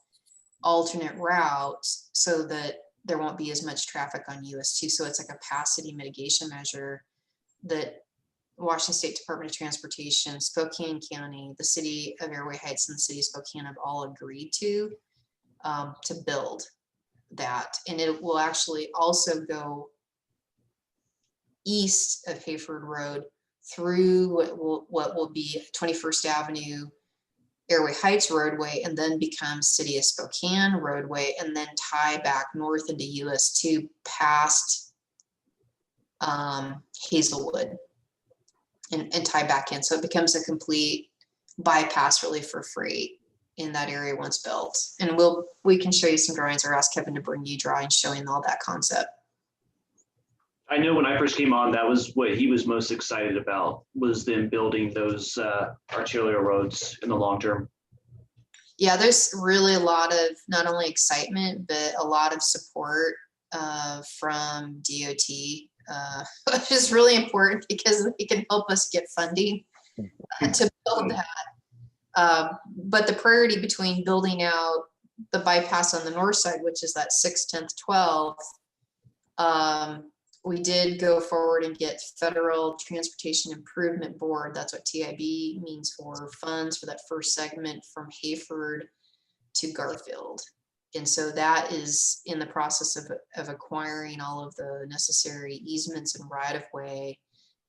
alternate routes so that there won't be as much traffic on US2. So it's a capacity mitigation measure that Washington State Department of Transportation, Spokane County, the city of Airway Heights, and the city of Spokane have all agreed to build that. And it will actually also go east of Hayford Road through what will be 21st Avenue Airway Heights roadway, and then become City of Spokane roadway, and then tie back north into US2 past Hazelwood and tie back in. So it becomes a complete bypass really for freight in that area once built. And we can show you some drawings, or ask Kevin to bring you drawings showing all that concept. I know when I first came on, that was what he was most excited about, was them building those arterial roads in the long term. Yeah, there's really a lot of not only excitement, but a lot of support from DOT, which is really important because they can help us get funding to build that. But the priority between building out the bypass on the north side, which is that 6th, 10th, 12th, we did go forward and get Federal Transportation Improvement Board, that's what TIB means, for funds for that first segment from Hayford to Garfield. And so that is in the process of acquiring all of the necessary easements and right of way,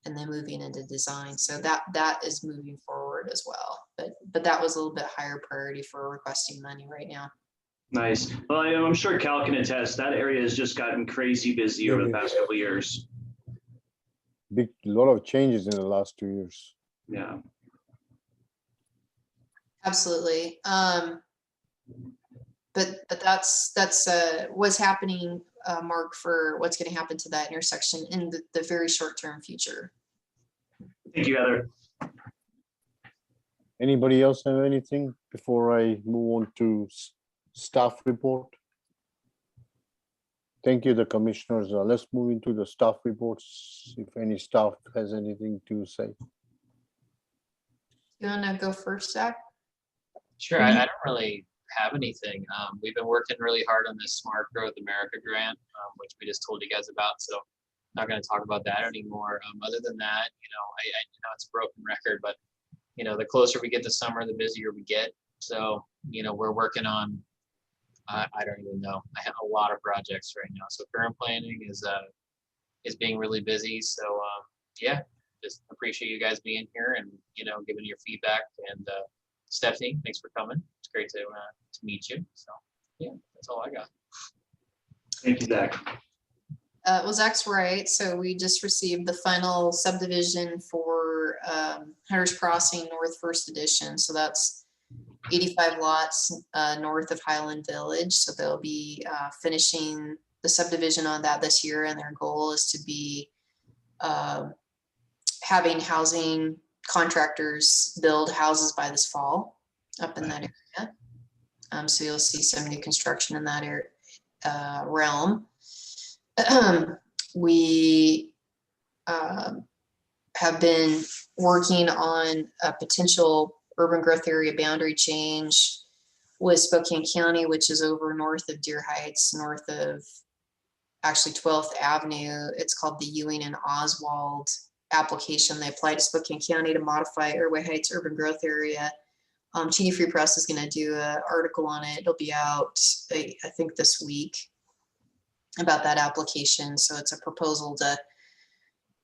and then moving into design. So that is moving forward as well. But that was a little bit higher priority for requesting money right now. Nice. Well, I'm sure Cal can attest, that area has just gotten crazy busy over the past couple of years. A lot of changes in the last 2 years. Yeah. Absolutely. But that's what's happening, Mark, for what's going to happen to that intersection in the very short-term future. Thank you, Heather. Anybody else have anything before I move on to staff report? Thank you, the commissioners. Let's move into the staff reports, if any staff has anything to say. You want to go first, Zach? Sure, I don't really have anything. We've been working really hard on this Smart Growth America grant, which we just told you guys about. So not going to talk about that anymore. Other than that, I know it's a broken record, but the closer we get to summer, the busier we get. So we're working on, I don't even know, I have a lot of projects right now. So current planning is being really busy. So yeah, just appreciate you guys being here and giving your feedback. And Stephanie, thanks for coming. It's great to meet you. So yeah, that's all I got. Thank you, Zach. Well, Zach's right. So we just received the final subdivision for Hunter's Crossing North First Edition. So that's 85 lots north of Highland Village. So they'll be finishing the subdivision on that this year. And their goal is to be having housing contractors build houses by this fall up in that area. So you'll see some new construction in that realm. We have been working on a potential urban growth area boundary change with Spokane County, which is over north of Deer Heights, north of actually 12th Avenue. It's called the Ewing and Oswald application. They applied to Spokane County to modify Airway Heights urban growth area. TD Free Press is going to do an article on it. It'll be out, I think, this week about that application. So it's a proposal to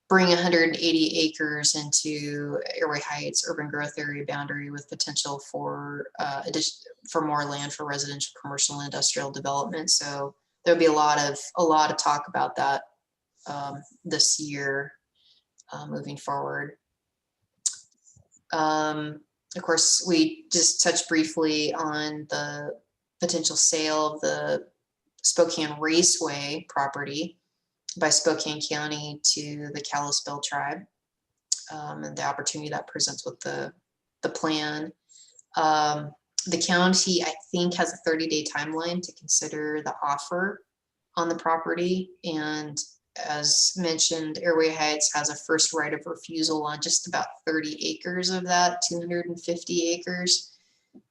bring 180 acres into Airway Heights urban growth area boundary with potential for more land for residential, commercial, and industrial development. So there'll be a lot of talk about that this year moving forward. Of course, we just touched briefly on the potential sale of the Spokane Raceway property by Spokane County to the Kalispel tribe, and the opportunity that presents with the plan. The county, I think, has a 30-day timeline to consider the offer on the property. And as mentioned, Airway Heights has a first right of refusal on just about 30 acres of that 250 acres.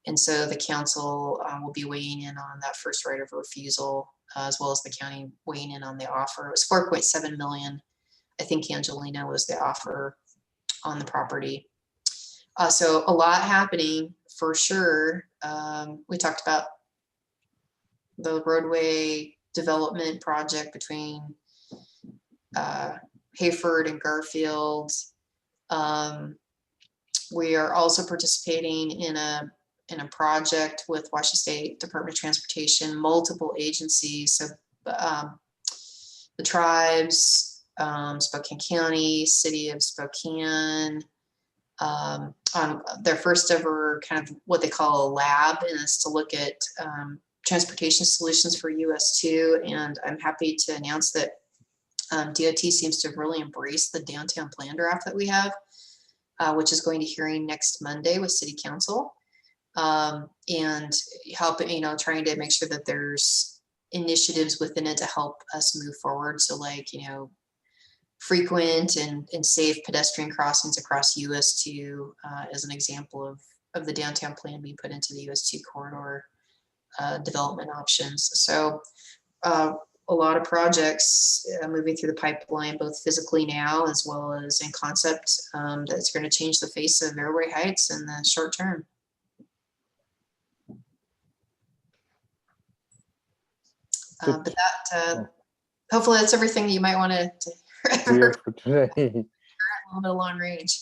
And so the council will be weighing in on that first right of refusal, as well as the county weighing in on the offer. It was 4.7 million. I think Angelina was the offer on the property. So a lot happening for sure. We talked about the roadway development project between Hayford and Garfield. We are also participating in a project with Washington State Department of Transportation, multiple agencies. So the tribes, Spokane County, City of Spokane, on their first ever kind of what they call a lab, and it's to look at transportation solutions for US 2. And I'm happy to announce that DOT seems to have really embraced the downtown plan draft that we have, which is going to hearing next Monday with City Council, and helping, trying to make sure that there's initiatives within it to help us move forward. So like, frequent and safe pedestrian crossings across US 2 as an example of the downtown plan being put into the US 2 corridor development options. So a lot of projects moving through the pipeline, both physically now as well as in concept, that's going to change the face of Airway Heights in the short term. But that, hopefully that's everything that you might want to Here for today. a little bit of long range.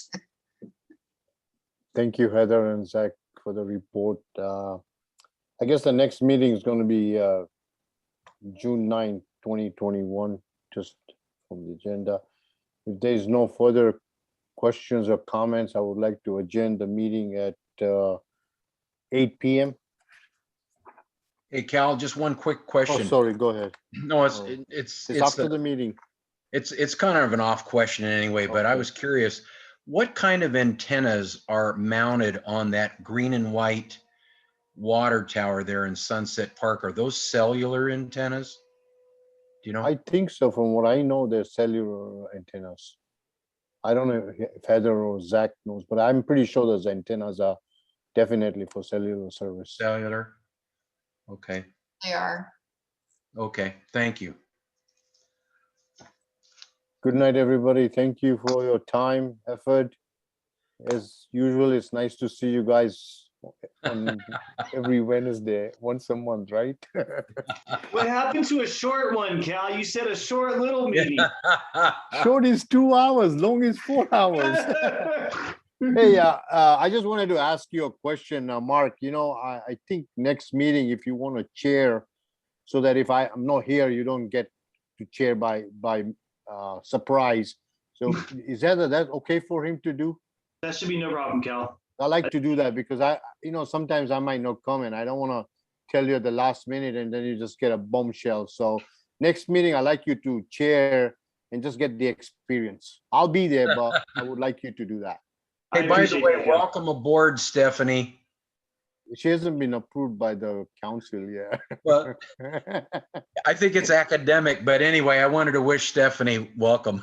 Thank you, Heather and Zach, for the report. I guess the next meeting is going to be June 9, 2021, just from the agenda. If there's no further questions or comments, I would like to adjourn the meeting at 8 p.m. Hey, Cal, just one quick Oh, question. sorry, go ahead. No, it's Oh. it's It's after the meeting. it's kind of an off question anyway, but I Okay. was curious, what kind of antennas are mounted on that green and white water tower there in Sunset Park? Are those cellular antennas? Do you know? I think so. From what I know, they're cellular antennas. I don't know if Heather or Zach knows, but I'm pretty sure those antennas are definitely for cellular service. Cellular? Okay, They are. okay, thank you. Good night, everybody. Thank you for your time, effort. As usual, it's nice to see you guys on every Wednesday, once a month, right? What happened to a short one, Cal? You said a short little meeting. Short is 2 hours, long is 4 hours. Hey, I just wanted to ask you a question, Mark. I think next meeting, if you want to chair, so that if I'm not here, you don't get to chair by surprise. So is that okay for him to do? That should be no problem, Cal. I like to do that because sometimes I might not come and I don't want to tell you at the last minute and then you just get a bombshell. So next meeting, I like you to chair and just get the experience. I'll be there, but I would like you to do that. Hey, by the way, welcome aboard, Stephanie. She hasn't been approved by the council yet. Well, I think it's academic, but anyway, I wanted to wish Stephanie welcome.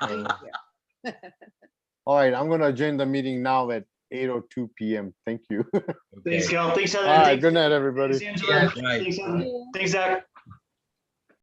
Thank you. All right, I'm going to adjourn the meeting now at 8:02 p.m. Thank you. Thanks, Okay. Cal. Thanks, Heather. All right, Thanks, good night, everybody. Angela. Right. Thanks, Heather. Thanks, Zach.